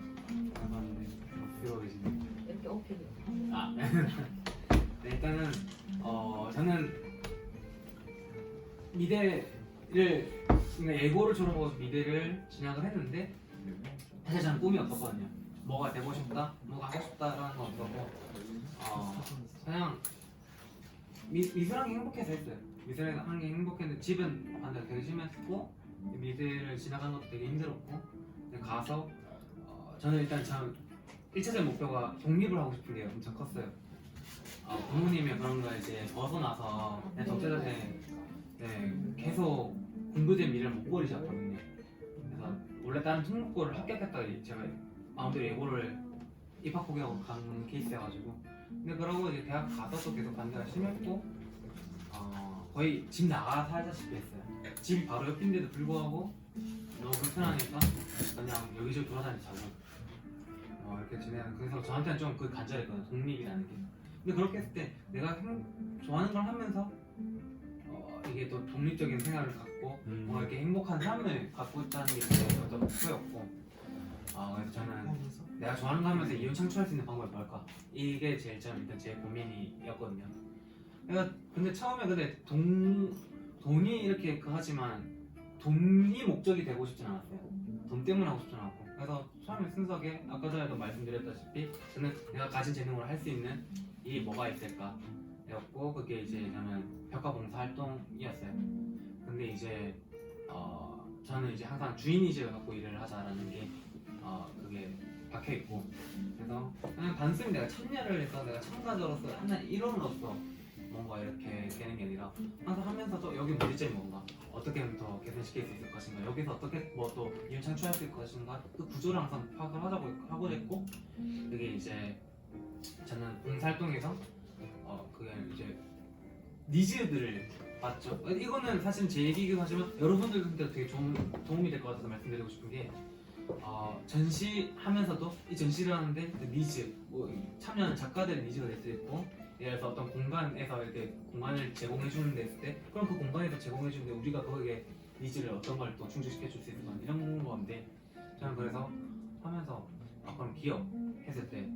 봤는데 쓰고 계시네. 이렇게 어필을. 아 네, 일단은 저는 미대를 그러니까 예고를 졸업하고 미대를 진학을 했는데 사실 저는 꿈이 없었거든요. 뭐가 되고 싶다, 뭐가 하고 싶다라는 건 없었고 그냥 미술하는 게 행복해서 했어요. 미술하는 게 행복했는데 집은 반대로 되게 심했고 미대를 진학한 것도 되게 힘들었고 근데 가서 저는 일단 참 1차적인 목표가 독립을 하고 싶은 게 엄청 컸어요. 부모님의 그런 거 이제 벗어나서 내 독자한테 계속 공부된 미래를 못 버리셨거든요. 그래서 원래 다른 특목고를 합격했다가 제가 마음대로 예고를 입학 포기하고 간 케이스여가지고 근데 그러고 이제 대학 가서도 계속 반대가 심했고 거의 집 나가 살다시피 했어요. 집 바로 옆인데도 불구하고 너무 불편하니까 그냥 여기저기 돌아다니고 자고 이렇게 지내는 그래서 저한테는 좀 그 간절했거든요. 독립이라는 게. 근데 그렇게 했을 때 내가 좋아하는 걸 하면서 이게 또 독립적인 생활을 갖고 뭔가 이렇게 행복한 삶을 갖고 있다는 게 제 어떤 목표였고 그래서 저는 내가 좋아하는 거 하면서 이윤 창출할 수 있는 방법이 뭘까? 이게 제일 좀 일단 제 고민이었거든요. 내가 근데 처음에 돈이 이렇게 하지만 돈이 목적이 되고 싶진 않았어요. 돈 때문에 하고 싶진 않았고 그래서 처음에 순수하게 아까 전에도 말씀드렸다시피 저는 내가 가진 재능으로 할 수 있는 일이 뭐가 있을까 였고 그게 이제 저는 벽화봉사 활동이었어요. 근데 이제 저는 이제 항상 주인의식을 갖고 일을 하자라는 게 그게 박혀 있고 그래서 그냥 단순히 내가 참여를 해서 내가 참가자로서 하나의 일원으로서 뭔가 이렇게 되는 게 아니라 항상 하면서도 여기 문제점이 뭔가 어떻게 하면 더 개선시킬 수 있을 것인가 여기서 어떻게 뭐 또 이윤 창출할 수 있을 것인가 그 구조를 항상 파악을 하고 있고 그게 이제 저는 봉사활동에서 그게 이제 니즈들을 봤죠. 이거는 사실 제 얘기이긴 하지만 여러분들한테 되게 도움이 될 것 같아서 말씀드리고 싶은 게 전시하면서도 이 전시를 하는데 그 니즈, 뭐 참여하는 작가들의 니즈가 될 수 있고 예를 들어서 어떤 공간에서 이렇게 공간을 제공해 주는 데 있을 때 그럼 그 공간에서 제공해 주는데 우리가 거기에 니즈를 어떤 걸 또 충족시켜 줄 수 있을까 이런 건데 저는 그래서 하면서 그럼 기업 했을 때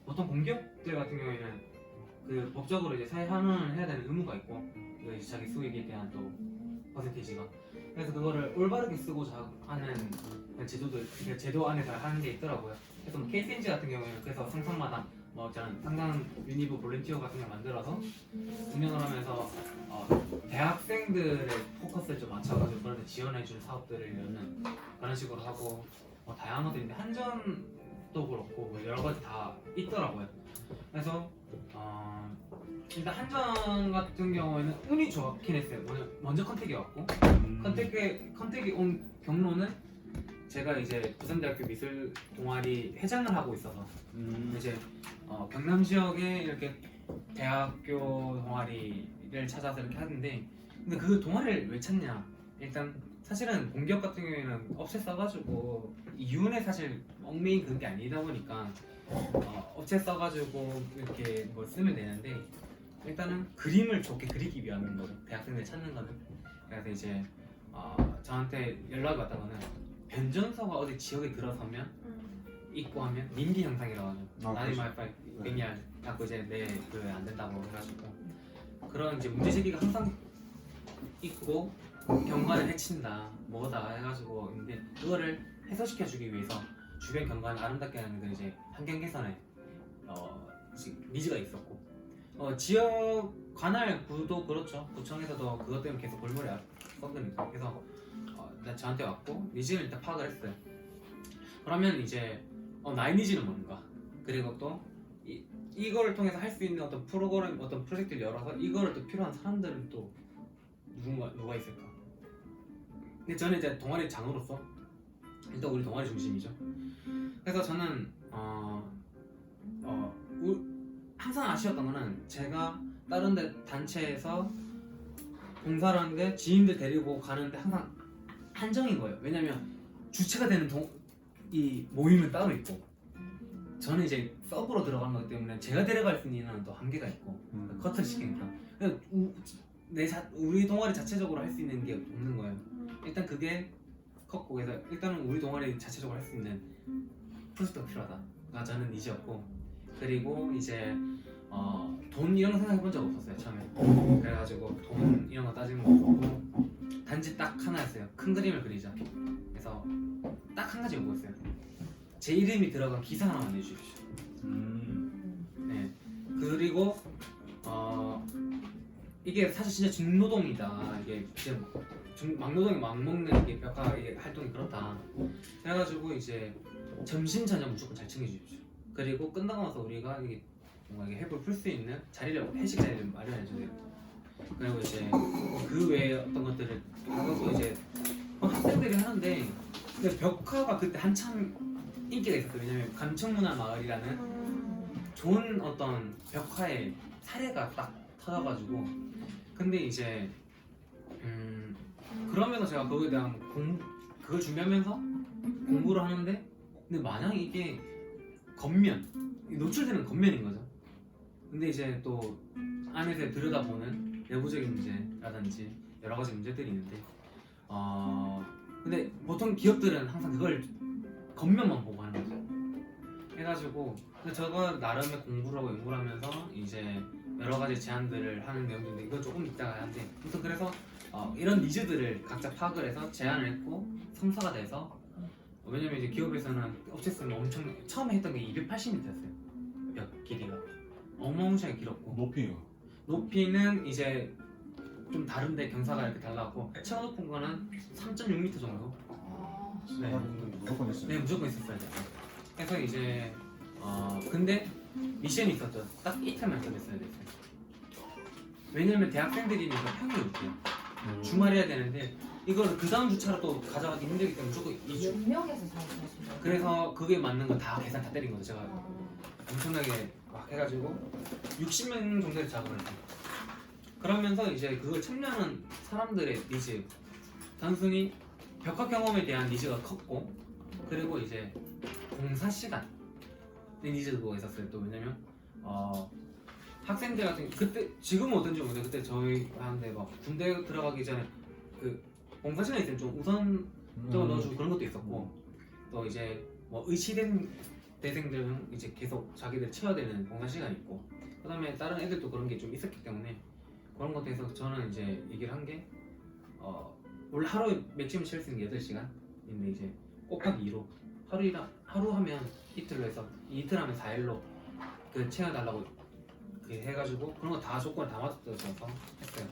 보통 공기업들 같은 경우에는 그 법적으로 이제 사회 환원을 해야 되는 의무가 있고 이거 이제 자기 수익에 대한 또 퍼센테이지가 그래서 그거를 올바르게 쓰고자 하는 제도들 그 제도 안에서 하는 게 있더라고요. 그래서 뭐 KCNG 같은 경우에는 그래서 상상마다 뭐 저는 상상 유니브 볼런티어 같은 걸 만들어서 운영을 하면서 대학생들의 포커스를 좀 맞춰가지고 그런 데 지원해주는 사업들을 여는 그런 식으로 하고 뭐 다양한 것도 있는데 한전도 그렇고 뭐 여러 가지 다 있더라고요. 그래서 일단 한전 같은 경우에는 운이 좋긴 했어요. 먼저 컨택이 왔고 컨택이 온 경로는 제가 이제 부산대학교 미술 동아리 회장을 하고 있어서 이제 경남 지역에 이렇게 대학교 동아리를 찾아서 이렇게 하는데 근데 그 동아리를 왜 찾냐? 일단 사실은 공기업 같은 경우에는 업체 써가지고 이윤에 사실 얽매인 그런 게 아니다 보니까 업체 써가지고 이렇게 뭘 쓰면 되는데 일단은 그림을 좋게 그리기 위한 거죠. 대학생들 찾는 거는. 그래서 이제 저한테 연락이 왔다거나 변전소가 어디 지역에 들어서면 있고 하면 민기 현상이라고 하죠. 나이 말빨 매니알 자꾸 이제 안 된다고 해가지고 그런 이제 문제 제기가 항상 있고 경관을 해친다 뭐다 해가지고 근데 그거를 해소시켜주기 위해서 주변 경관을 아름답게 하는 그 이제 환경 개선에 니즈가 있었고 지역 관할 구도 그렇죠. 구청에서도 그것 때문에 계속 골머리 썩으니까 그래서 일단 저한테 왔고 니즈를 일단 파악을 했어요. 그러면 이제 나의 니즈는 뭔가 그리고 또 이거를 통해서 할 수 있는 어떤 프로그램 어떤 프로젝트를 열어서 이거를 또 필요한 사람들은 또 누가 있을까 근데 저는 이제 동아리 장으로서 일단 우리 동아리 중심이죠. 그래서 저는 항상 아쉬웠던 거는 제가 다른 데 단체에서 봉사를 하는데 지인들 데리고 가는데 항상 한정인 거예요. 왜냐면 주체가 되는 이 모임은 따로 있고 저는 이제 서브로 들어가는 거기 때문에 제가 데려갈 수 있는 또 한계가 있고 커트를 시키니까 그래서 우리 동아리 자체적으로 할 수 있는 게 없는 거예요. 일단 그게 컸고 그래서 일단은 우리 동아리 자체적으로 할 수 있는 프로젝트가 필요하다가 저는 니즈였고 그리고 이제 돈 이런 거 생각해 본 적 없었어요 처음에. 그래가지고 돈 이런 거 따지는 거 없고 단지 딱 하나였어요. 큰 그림을 그리자. 그래서 딱 한 가지 요구였어요. 제 이름이 들어간 기사 하나만 내주십시오. 네. 그리고 이게 사실 진짜 중노동이다. 이게 진짜 막노동이 막 먹는 게 벽화 이게 활동이 그렇다. 그래가지고 이제 점심 저녁 무조건 잘 챙겨주십시오. 그리고 끝나고 나서 우리가 이게 뭔가 이게 해볼 풀 수 있는 자리를 회식 자리를 마련해 주세요. 그리고 이제 그 외에 어떤 것들을 하고 이제 학생들이 하는데 근데 벽화가 그때 한참 인기가 있었어요. 왜냐면 감청문화마을이라는 좋은 어떤 벽화의 사례가 딱 터져가지고 근데 이제 그러면서 제가 거기에 대한 그걸 준비하면서 공부를 하는데 근데 마냥 이게 겉면 노출되는 겉면인 거죠. 근데 이제 또 안에서 들여다보는 내부적인 문제라든지 여러 가지 문제들이 있는데 근데 보통 기업들은 항상 그걸 겉면만 보고 하는 거죠. 해가지고 저가 나름의 공부를 하고 연구를 하면서 이제 여러 가지 제안들을 하는 내용인데 이건 조금 이따가 하는데 아무튼 그래서 이런 니즈들을 각자 파악을 해서 제안을 했고 성사가 돼서 왜냐면 이제 기업에서는 업체수는 엄청 처음에 했던 게 280m였어요. 벽 길이가 어마무시하게 길었고 높이는 이제 좀 다른데 경사가 이렇게 달라고 최고 높은 거는 3.6m 정도. 네. 무조건 있어요. 네 무조건 있었어요. 그래서 이제 근데 미션이 있었죠. 딱 이틀만 잡았어야 됐어요. 왜냐면 대학생들이니까 평일에 못해요. 주말 해야 되는데 이걸 그 다음 주차로 또 가져가기 힘들기 때문에 무조건 2주. 몇 명에서 작업하신 거예요? 그래서 그게 맞는 거 다 계산 다 때린 거죠. 제가 엄청나게 막 해가지고 60명 정도의 작업을 했어요. 그러면서 이제 그걸 참여하는 사람들의 니즈 단순히 벽화 경험에 대한 니즈가 컸고 그리고 이제 봉사 시간의 니즈도 있었어요. 또 왜냐면 학생들 같은 그때 지금은 어떤지 모르겠어요. 그때 저희 하는데 막 군대 들어가기 전에 그 봉사 시간이 있으면 좀 우선적으로 넣어주고 그런 것도 있었고 또 이제 뭐 대생들은 이제 계속 자기들 채워야 되는 봉사 시간이 있고 그다음에 다른 애들도 그런 게 좀 있었기 때문에 그런 것에 대해서 저는 이제 얘기를 한 게 원래 하루에 맥시멈 채울 수 있는 게 8시간인데 이제 곱하기 2로 하루 하면 이틀로 해서 이틀 하면 4일로 그 채워달라고 그 해가지고 그런 거 다 조건을 다 맞춰서 했어요.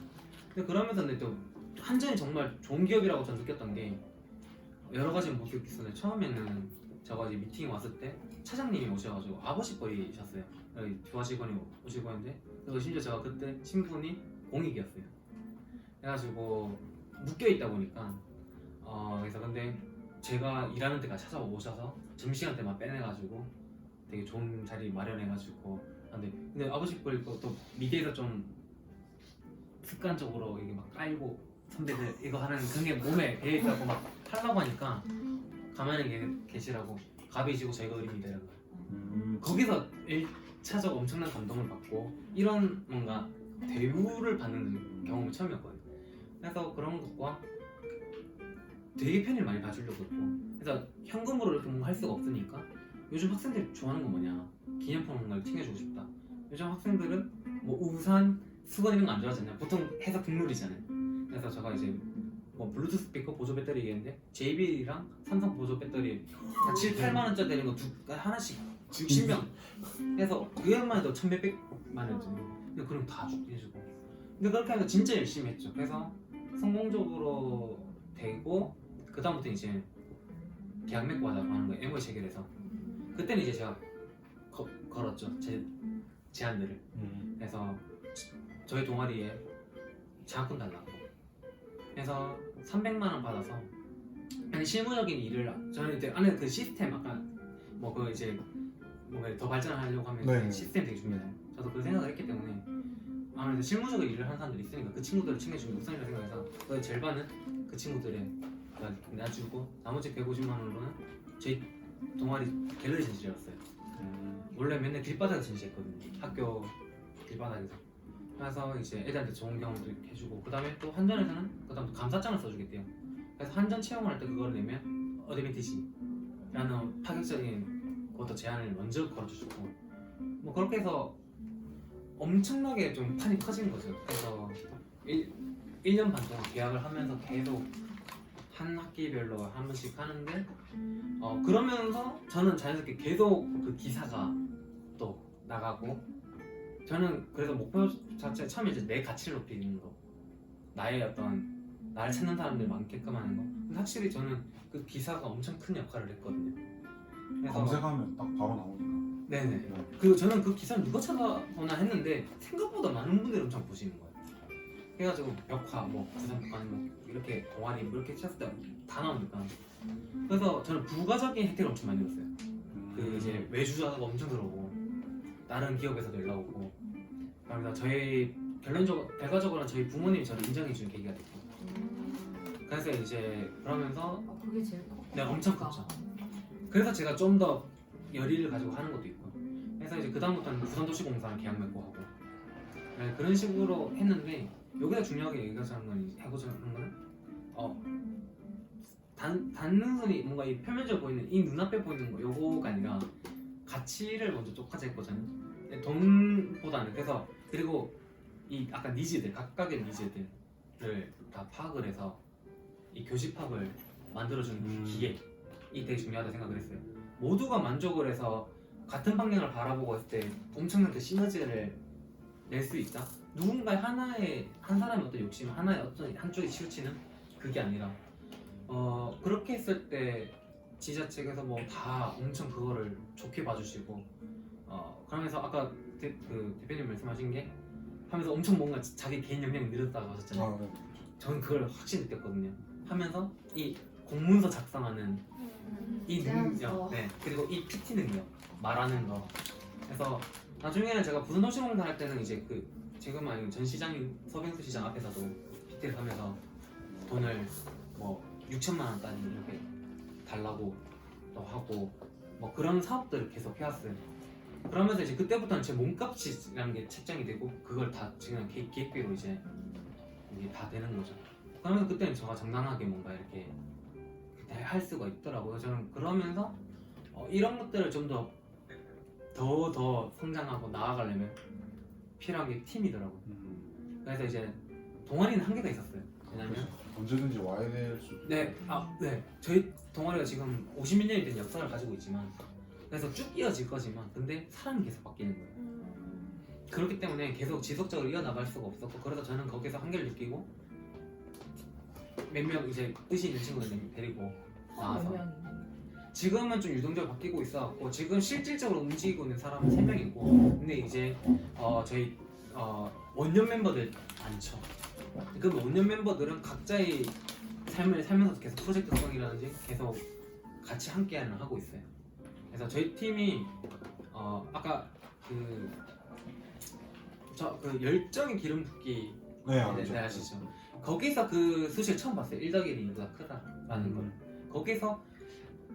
근데 그러면서 근데 또 한전이 정말 좋은 기업이라고 저는 느꼈던 게 여러 가지 모습이 있었는데 처음에는 제가 이제 미팅에 왔을 때 차장님이 오셔가지고 아버지 뻘이셨어요. 여기 부하 직원이 오시고 했는데 그리고 심지어 제가 그때 신분이 공익이었어요. 해가지고 묶여있다 보니까 그래서 근데 제가 일하는 데까지 찾아오셔서 점심시간 때만 빼내가지고 되게 좋은 자리 마련해가지고 근데 아버지 뻘 또 미대에서 좀 습관적으로 이게 막 깔고 선배들 이거 하는 그런 게 몸에 배어있다고 막 하려고 하니까 가만히 계시라고 가비지고 저희가 어립니다 이런 거. 거기서 1차적 엄청난 감동을 받고 이런 뭔가 대우를 받는 경험이 처음이었거든요. 그래서 그런 것과 되게 편의를 많이 봐주려고 했고 그래서 현금으로 이렇게 뭔가 할 수가 없으니까 요즘 학생들이 좋아하는 건 뭐냐 기념품 뭔가를 챙겨주고 싶다. 요즘 학생들은 뭐 우산, 수건 이런 거 안 좋아하잖아요. 보통 해서 국룰이잖아요. 그래서 제가 이제 뭐 블루투스 스피커 보조 배터리 얘기했는데 JBL이랑 삼성 보조 배터리 7, 8만 원짜리 되는 거 하나씩 60명 해서 그것만 해도 1,몇백만 원짜리. 근데 그럼 다 해주고. 근데 그렇게 하면서 진짜 열심히 했죠. 그래서 성공적으로 되고 그 다음부터 이제 계약 맺고 하자고 하는 거예요. MOU 체결해서. 그때는 이제 제가 걸었죠. 제 제안들을. 그래서 저희 동아리에 장학금 달라고. 해서 300만 원 받아서 아니 실무적인 일을 저는 이제 안에 그 시스템 아까 뭐 그 이제 뭔가 더 발전하려고 하면 네. 시스템 되게 중요해요. 저도 그 생각을 했기 때문에 아무래도 실무적인 일을 하는 사람들이 있으니까 그 친구들을 챙겨주는 게 우선이라 생각해서 거의 절반은 그 친구들에 놔주고 나머지 150만 원으로는 저희 동아리 갤러리 전시회였어요. 원래 맨날 길바닥에 전시했거든요. 학교 길바닥에서. 그래서 이제 애들한테 좋은 경험도 이렇게 해주고 그 다음에 또 한전에서는 그 다음 감사장을 써주겠대요. 그래서 한전 채용을 할 때 그걸 내면 어드밴티지라는 파격적인 그것도 제안을 먼저 걸어주셨고 뭐 그렇게 해서 엄청나게 좀 판이 커진 거죠. 그래서 1년 반 동안 계약을 하면서 계속 한 학기별로 한 번씩 하는데 그러면서 저는 자연스럽게 계속 그 기사가 또 나가고 저는 그래서 목표 자체 처음에 이제 내 가치를 높이는 거 나의 어떤 나를 찾는 사람들 많게끔 하는 거 근데 확실히 저는 그 기사가 엄청 큰 역할을 했거든요. 그래서 검색하면 딱 바로 나오니까. 네네. 그리고 저는 그 기사를 누가 찾아보나 했는데 생각보다 많은 분들이 엄청 보시는 거예요. 해가지고 벽화, 뭐 부산북한 뭐 이렇게 동아리 뭐 이렇게 쳤을 때 다 나오니까. 그래서 저는 부가적인 혜택을 엄청 많이 얻었어요. 그 이제 외주자가 엄청 들어오고 다른 기업에서도 연락 오고. 그러면서 저희 결과적으로는 저희 부모님이 저를 인정해주는 계기가 됐고. 그래서 이제 그러면서 그게 제일 컸고. 네, 엄청 컸죠. 그래서 제가 좀 더 열의를 가지고 하는 것도 있고 그래서 이제 그 다음부터는 부산도시공사랑 계약 맺고 하고 네, 그런 식으로 했는데 여기서 중요하게 얘기하자는 건 해보자 하는 거는 단순히 뭔가 이 표면적으로 보이는 이 눈앞에 보이는 거 요거가 아니라 가치를 먼저 쪽하자 했거든요. 돈보다는 그래서 그리고 이 아까 니즈들 각각의 니즈들을 다 파악을 해서 이 교집합을 만들어주는 기획이 되게 중요하다 생각을 했어요. 모두가 만족을 해서 같은 방향을 바라보고 있을 때 엄청난 그 시너지를 낼 수 있다. 누군가의 한 사람의 어떤 욕심, 하나의 어떤 한쪽에 치우치는 그게 아니라 그렇게 했을 때 지자체에서 뭐 다 엄청 그거를 좋게 봐주시고 그러면서 아까 그 대표님 말씀하신 게 하면서 엄청 뭔가 자기 개인 역량이 늘었다고 하셨잖아요. 아, 네. 저는 그걸 확실히 느꼈거든요. 하면서 이 공문서 작성하는 이 능력, 네, 그리고 이 PT 능력, 말하는 거. 그래서 나중에는 제가 부산도시공사 할 때는 이제 그 지금 아닌 전 시장인 서병수 시장 앞에서도 PT를 하면서 돈을 뭐 6천만 원까지 이렇게 달라고 또 하고 뭐 그런 사업들을 계속 해왔어요. 그러면서 이제 그때부터는 제 몸값이라는 게 책정이 되고 그걸 다 지금 기획비로 이제 이게 다 되는 거죠. 그러면서 그때는 제가 정당하게 뭔가 이렇게 할 수가 있더라고요. 저는 그러면서 이런 것들을 좀 더 성장하고 나아가려면 필요한 게 팀이더라고요. 그래서 이제 동아리는 한계가 있었어요. 왜냐면 언제든지 와야 될 수도. 네, 네. 저희 동아리가 지금 50몇 년이 된 역사를 가지고 있지만 그래서 쭉 이어질 거지만 근데 사람이 계속 바뀌는 거예요. 그렇기 때문에 계속 지속적으로 이어나갈 수가 없었고 그래서 저는 거기서 한계를 느끼고 몇 명 이제 뜻이 있는 친구들 데리고 나와서 지금은 좀 유동적으로 바뀌고 있어갖고 지금 실질적으로 움직이고 있는 사람은 3명이고 근데 이제 저희 원년 멤버들 많죠. 그 원년 멤버들은 각자의 삶을 살면서 계속 프로젝트성이라든지 계속 같이 함께하는 하고 있어요. 그래서 저희 팀이 아까 그 열정의 기름 붓기 네, 알죠. 네, 아시죠? 거기서 그 수식을 처음 봤어요. 1더하기 1보다 크다라는 걸. 거기서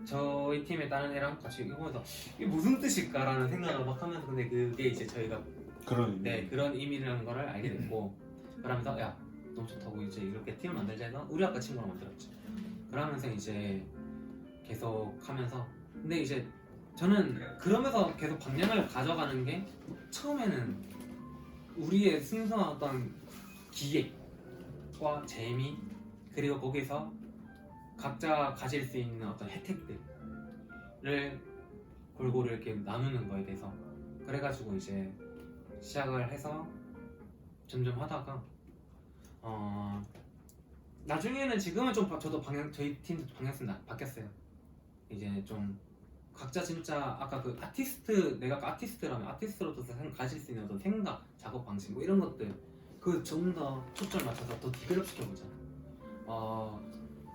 저희 팀의 다른 애랑 같이 이거 보면서 이게 무슨 뜻일까라는 생각을 막 하면서 근데 그게 이제 저희가 그런 네 그런 의미라는 거를 알게 됐고 그러면서 야 너무 좋다고 이제 이렇게 팀을 만들자 해서 우리 아까 친구랑 만들었죠. 그러면서 이제 계속 하면서 근데 이제 저는 그러면서 계속 방향을 가져가는 게 처음에는 우리의 순수한 어떤 기획과 재미 그리고 거기서 각자 가질 수 있는 어떤 혜택들을 골고루 이렇게 나누는 거에 대해서 그래가지고 이제 시작을 해서 점점 하다가 나중에는 지금은 좀 저도 저희 팀도 방향성이 바뀌었어요. 이제 좀 각자 진짜 아까 그 아티스트 내가 아까 아티스트라면 아티스트로서 가질 수 있는 어떤 생각, 작업 방식 뭐 이런 것들 그 좀 더 초점을 맞춰서 더 디벨롭 시켜보자.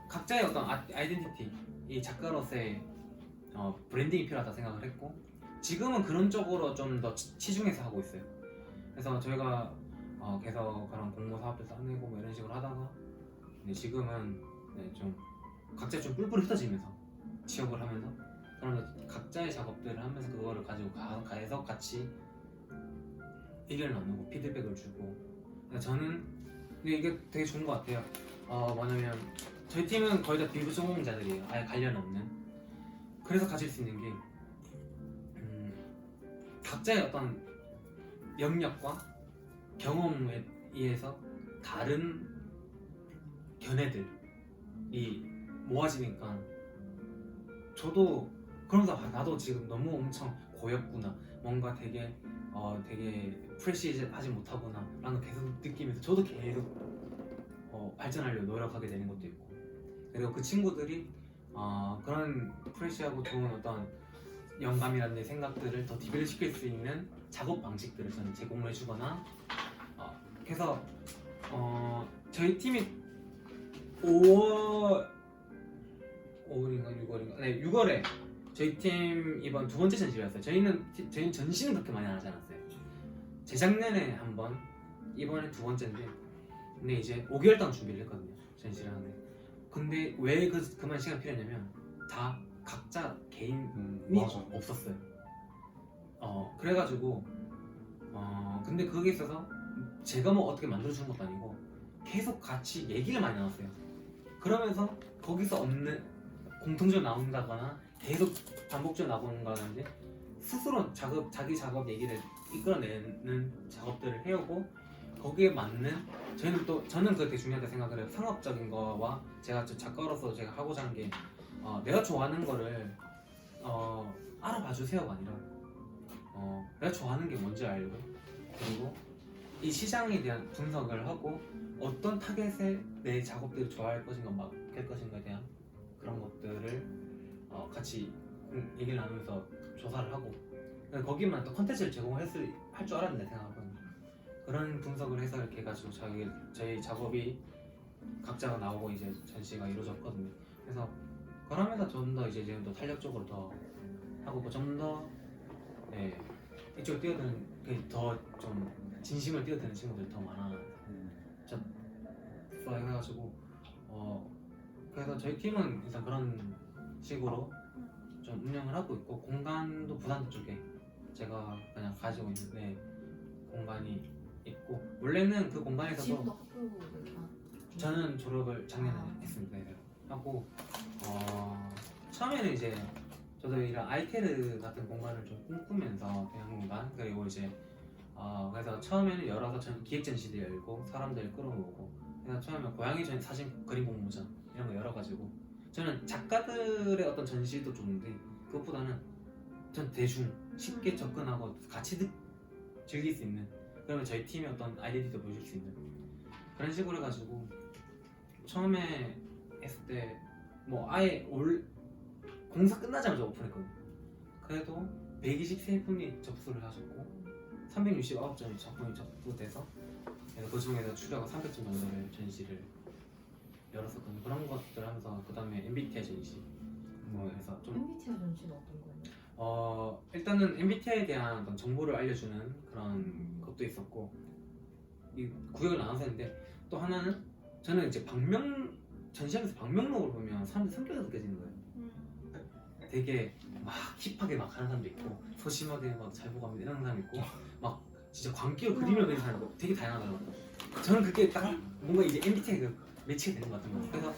각자의 어떤 아이덴티티, 이 작가로서의 브랜딩이 필요하다 생각을 했고 지금은 그런 쪽으로 좀 더 치중해서 하고 있어요. 그래서 저희가 계속 그런 공모 사업도 따내고 뭐 이런 식으로 하다가 근데 지금은 네, 좀 각자 좀 뿔뿔이 흩어지면서 취업을 하면서 그러면서 각자의 작업들을 하면서 그거를 가지고 가서 같이 의견을 나누고 피드백을 주고 그러니까 저는 근데 이게 되게 좋은 것 같아요. 뭐냐면 저희 팀은 거의 다 비부 전공자들이에요. 아예 관련 없는. 그래서 가질 수 있는 게 각자의 어떤 영역과 경험에 의해서 다른 견해들이 모아지니까 저도 그러면서 나도 지금 너무 엄청 고였구나 뭔가 되게 프레시하지 못하구나 라는 걸 계속 느끼면서 저도 계속 발전하려고 노력하게 되는 것도 있고 그리고 그 친구들이 그런 프레시하고 좋은 어떤 영감이라는 생각들을 더 디벨롭 시킬 수 있는 작업 방식들을 저는 제공을 해주거나 그래서 저희 팀이 5월인가 6월인가 네 6월에 저희 팀 이번 두 번째 전시회였어요. 저희는 전시는 그렇게 많이 안 하지 않았어요. 재작년에 한 번, 이번에 두 번째인데 근데 이제 5개월 동안 준비를 했거든요. 전시를 하는데 근데 왜 그만 시간 필요했냐면 다 각자 개인이 맞아. 없었어요. 그래가지고 근데 그게 있어서 제가 뭐 어떻게 만들어주는 것도 아니고 계속 같이 얘기를 많이 나눴어요. 그러면서 거기서 없는 공통점 나온다거나 계속 반복적으로 나오는 거라든지 스스로 자기 작업 얘기를 이끌어내는 작업들을 해오고 거기에 맞는 저는 그게 되게 중요하다고 생각을 해요. 상업적인 거와 제가 작가로서 제가 하고자 하는 게 내가 좋아하는 거를 알아봐 주세요가 아니라 내가 좋아하는 게 뭔지 알고 그리고 이 시장에 대한 분석을 하고 어떤 타겟에 내 작업들을 좋아할 것인가 맡길 것인가에 대한 그런 것들을 같이 얘기를 나누면서 조사를 하고 거기만 또 컨텐츠를 제공할 줄 알았는데 생각하거든요. 그런 분석을 해서 이렇게 해가지고 저희 작업이 각자가 나오고 이제 전시가 이루어졌거든요. 그래서 그러면서 좀 더 이제 지금 더 탄력적으로 더 하고 좀 더 이쪽 뛰어드는 더 좀 진심을 뛰어드는 친구들이 더 많아. 해가지고 그래서 저희 팀은 일단 그런 식으로 좀 운영을 하고 있고 공간도 부산 쪽에 제가 그냥 가지고 있는데 공간이 있고 원래는 그 공간에서도 지금도 학교를 저는 졸업을 작년에 했습니다. 하고 처음에는 이제 저도 이런 아이테르 같은 공간을 좀 꿈꾸면서 대학 공간 그리고 이제 그래서 처음에는 열어서 기획 전시들 열고 사람들 끌어모으고 그래서 처음에 고양이 사진 그림 공모전 이런 거 열어가지고 저는 작가들의 어떤 전시도 좋은데 그것보다는 전 대중 쉽게 접근하고 같이 즐길 수 있는 그러면 저희 팀의 어떤 아이덴티티도 보여줄 수 있는 그런 식으로 해가지고 처음에 했을 때 뭐 아예 공사 끝나자마자 오픈했거든요. 그래도 123분이 접수를 하셨고 369점이 작품이 접수돼서 그래서 그 중에서 추려가 300점 정도를 전시를 열었었거든요. 그런 것들 하면서 그 다음에 MBTI 전시 뭐 해서 좀 MBTI 전시는 어떤 거예요? 일단은 MBTI에 대한 어떤 정보를 알려주는 그런 것도 있었고 이 구역을 나눠서 했는데 또 하나는 저는 이제 전시하면서 방명록을 보면 사람들 성격이 느껴지는 거예요. 되게 막 힙하게 막 하는 사람도 있고 소심하게 막 잘 보고 합니다 이런 사람 있고 막 진짜 광기로 그림을 그리는 사람 있고 되게 다양하더라고요. 저는 그게 딱 뭔가 이제 MBTI가 매치가 되는 것 같은 거예요. 그래서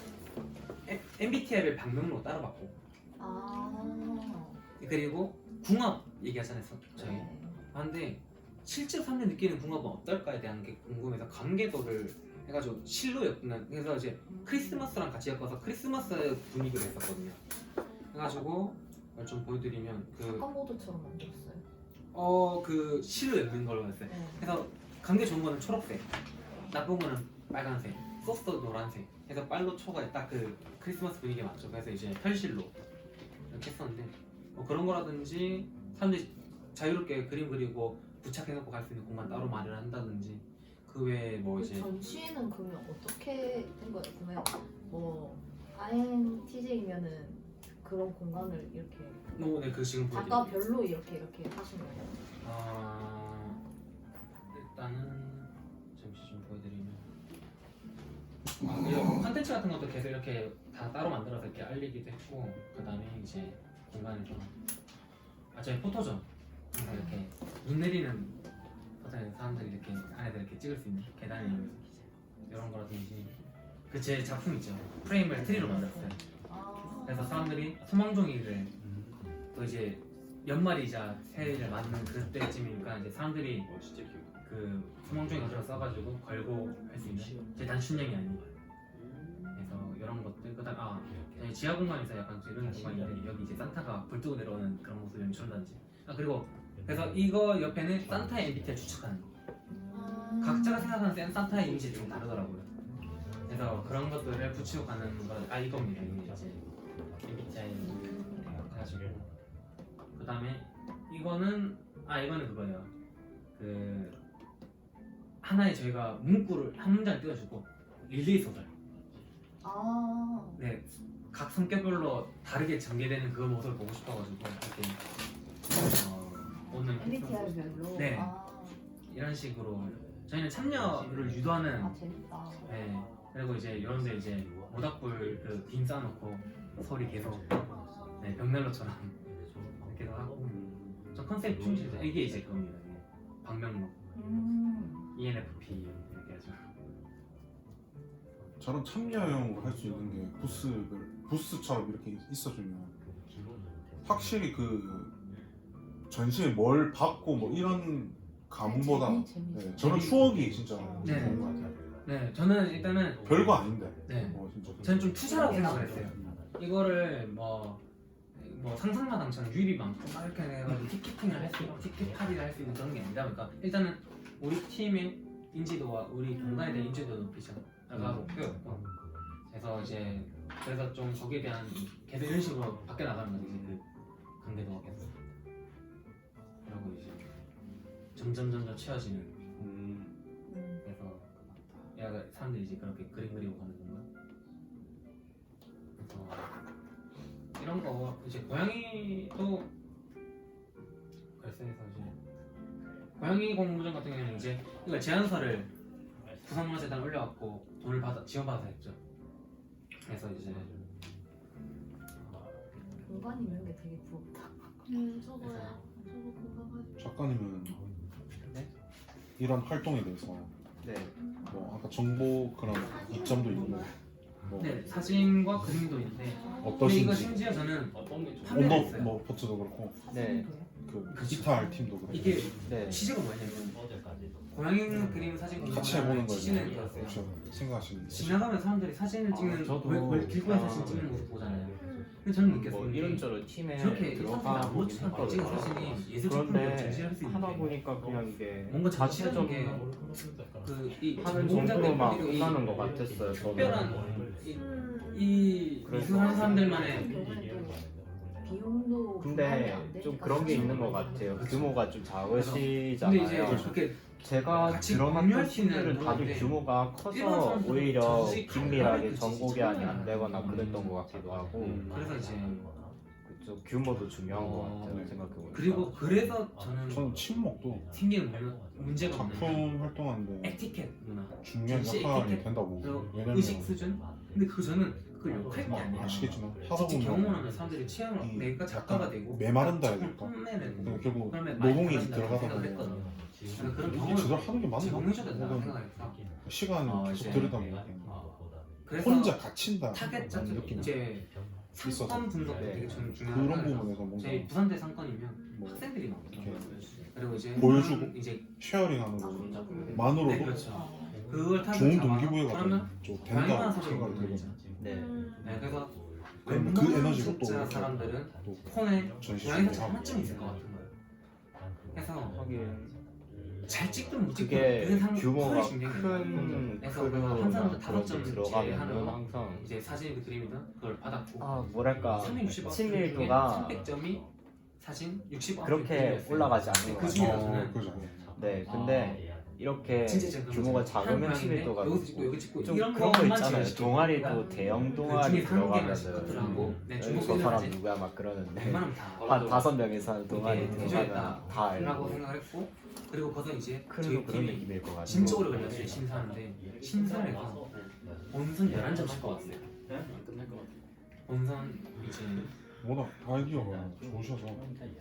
MBTI를 방명록으로 따로 봤고 그리고 궁합 얘기하잖아요 저희. 근데 실제로 사람들이 느끼는 궁합은 어떨까에 대한 게 궁금해서 관계도를 해가지고 실로 엮는 그래서 이제 크리스마스랑 같이 엮어서 크리스마스 분위기로 했었거든요. 해가지고 좀 보여드리면 잠깐보드처럼 만들었어요. 그 실로 엮는 걸로 했어요. 네. 그래서 관계 좋은 거는 초록색, 나쁜 거는 빨간색, 소스도 노란색. 그래서 빨로 초가 딱 그 크리스마스 분위기에 맞죠. 그래서 이제 펼실로 이렇게 했었는데 그런 거라든지 사람들이 자유롭게 그림 그리고 부착해놓고 갈 수 있는 공간 따로 마련한다든지 그 외에 뭐 그 이제 전시회는 그러면 어떻게 된 거예요? 그러면 뭐 INTJ면은 그런 공간을 이렇게 네, 그 지금 보여드릴게요. 작가별로 이렇게 하신 거예요? 일단은 잠시 좀 보여드리면 이런 컨텐츠 같은 것도 계속 이렇게 다 따로 만들어서 이렇게 알리기도 했고 그 다음에 이제 공간에서 저희 포토존 그래서 이렇게 눈 내리는 포토존에서 사람들이 이렇게 안에서 이렇게 찍을 수 있는 계단이 이런 거라든지 그 제 작품 있죠 프레임을 트리로 만들었어요. 아, 그래서 사람들이 소망종이를 또 이제 연말이자 새해를 맞는 그때쯤이니까 이제 사람들이 진짜 귀여워. 그 소망종이 가지고 써가지고 걸고 할 수 있는 제 단순형이 아닌 거예요. 그래서 이런 것들 그다음 저희 지하 공간에서 약간 이런 공간인데 여기 이제 산타가 불 끄고 내려오는 그런 모습을 연출한다든지 그리고 그래서 이거 옆에는 산타의 MBTI 추측하는 거. 각자가 생각하는 산타의 이미지가 좀 다르더라고요. 그래서 그런 것들을 붙이고 가는 거 이겁니다. 이게 이제 MBTI 가지고 그 다음에 이거는 그거예요. 그 하나의 저희가 문구를 한 문장을 띄워주고 릴레이 소설. 네, 각 성격별로 다르게 전개되는 그 모습을 보고 싶어가지고 이렇게 오늘 MBTI별로? 네. 아, 이런 식으로 저희는 참여를 유도하는 아 재밌다. 네. 그리고 이제 이런데 이제 모닥불 그빔 쌓아놓고 소리 계속 네, 벽난로처럼 이렇게 하고 좀 컨셉 충실해서 이게 이제 그겁니다. 이게 방명록 ENFP 이렇게 하죠. 저런 참여형으로 할 수 있는 게 부스처럼 이렇게 있어주면 확실히 그 전시에 뭘 받고 뭐 이런 감흥보다 네, 저런 추억이 진짜 네. 좋은 것 같아요. 네, 저는 일단은 별거 아닌데. 네, 진짜. 저는 좀 투자라고 생각을 했어요. 이거를 뭐 상상마당처럼 유입이 많고 막 이렇게 해가지고 티켓팅을 할 수 있고 티켓 할인을 할 수 있는 그런 게 아니다 보니까 일단은 우리 팀의 인지도와 우리 공간에 대한 인지도를 높이자가 목표였고 그래서 좀 거기에 대한 계속 이런 식으로 바뀌어 나가는 거지 그 관계도가 계속 그리고 이제 점점 채워지는 그래서 얘가 사람들이 이제 그렇게 그림 그리고 가는 건가 그래서 이런 거 이제 고양이도 그래서 이제 고양이 공모전 같은 경우는 이제 이거 제안서를 구성문화재단 올려갖고 돈을 지원받아서 했죠. 그래서 이제 공간이 있는 게 되게 부럽다. 저도요. 저도 공감하죠. 작가님은 네? 이런 활동에 대해서 네. 뭐 아까 정보 그런 이점도 있고 뭐 네 사진과 그림도 있는데 근데 이거 어떠신지 심지어 저는 어떤 게 좀. 판매를 온더 했어요. 뭐 포트도 그렇고 네. 그 기타 팀도 그렇고 이게 네. 취지가 뭐냐면 고양이 그림 사진 같이 해보는 걸 취지는 그렇어요. 혹시 생각하시는 게 지나가면 사람들이 사진을 찍는 저도 길거리 사진 찍는 모습 보잖아요. 근데 저는 느꼈어요. 뭐 이런저런 팀에 저렇게 들어가 사진 보긴 아무렇지도 않게 찍은 하거든요. 사진이 예술 작품을 그런데 전시할 수 하다 있는데 보니까 그냥 이게 뭔가 자체적 자체적인 이 하는 정도로만 끝나는 것 같았어요. 특별한 저는. 이 미술하는 사람들만의 비용도 근데 좀 그런 게 있는 것 같아요. 규모가 좀 근데 이제 작으시잖아요. 그렇게 제가 같이 들어갔던 공유할 수 있는 팀들은 다들 건데 규모가 이런 커서 사람들은 오히려 전시 긴밀하게 그 정보 교환이 안 되거나 그랬던 것 같기도 하고 그래서 이제 그쪽 규모도 중요한 것 같아요. 네. 생각해보니까. 그리고 그래서 저는 저는 친목도 생기는 문제가 작품 뭐냐면 활동하는데 에티켓 문화 중요한 전시 역할이 에티켓, 된다고 그리고 왜냐면 의식 수준 근데 저는 그걸 욕할 게 아니야. 아시겠지만 하다 직접 경험을 보면 하면 사람들이 취향을 이 내가 작가가 약간 되고 메마른다 해야 작품 될까? 판매를 그러니까 결국 그러면 많이 노동이 달라진다고 들어가다 생각을 보면 했거든요. 그래서 그런 이게 경험을 제대로 하는 게 맞나? 제공해줘야 된다고 혹은 생각했어. 시간을 이제 계속 들여다보니까 그래서 혼자 갇힌다 타겟 그런 느낌이 이제 있어서 상권 분석도 네. 되게 중요한 그런 거라서 부분에서 뭔가 저희 부산대 상권이면 뭐 학생들이 많거든요. 이렇게 그리고 이제 보여주고 이제 쉐어링하는 네, 것만으로도 그렇죠. 그걸 좋은 타겟 동기부여가 그러면 좀 다양한 된다 사람들이 생각이 모이죠. 들거든요. 네. 네, 그래서 그럼 그 웬만한 에너지로 또 진짜 사람들은 또 폰에 전시 고양이가 준비하고. 장만점이 있을 것 같은 거예요. 그래서 하긴 잘 찍든 못 찍든 그게 그 규모가 중요한 게 큰 그래서 크루나 한 사람당 그런 데 5점 들어가면은 제외하는 항상 이제 사진이든 그림이든 그걸 받았고 뭐랄까 360억 친밀도가 300점이 사진 60억 그렇게 올라가지 않는 것 그 같아요. 중에서는 그죠. 네, 근데 이렇게 진짜 작은 규모가 거죠. 한 작으면 방인데 치밀도가 여기서 찍고 여기 찍고 좀 이런 그런 거 것만 있잖아요. 진행시키고 동아리도 대형 동아리 중에서 한 개만 들어가면은 컷하고 네, 중국 저 사람 애들은 누구야 막 그러는데 웬만하면 다 한 5명이서 하는 동아리 이렇게 들어가면 해줘야겠다 다 라고 알고 생각을 했고 그리고 거기서 이제 그래도 저희 그런 팀이 느낌일 것 같아요. 진짜 오래 걸렸어요 심사하는데 심사에서 본선 11점 끝날 것 같은데. 끝날 것 같아. 본선 이제 워낙 아이디어가 좋으셔서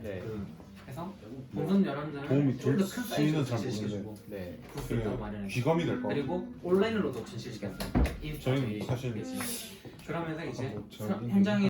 네, 그 해서 본선 11점은 도움이 좀더 될지는 큰 사이즈로 잘 전시해주고 네. 부스도 마련했고 귀감이 될 것 같아요. 그리고 온라인으로도 전시시켰어요 인스타 저희는 저희 사실 페이지. 그러면서 이제 저희 현장에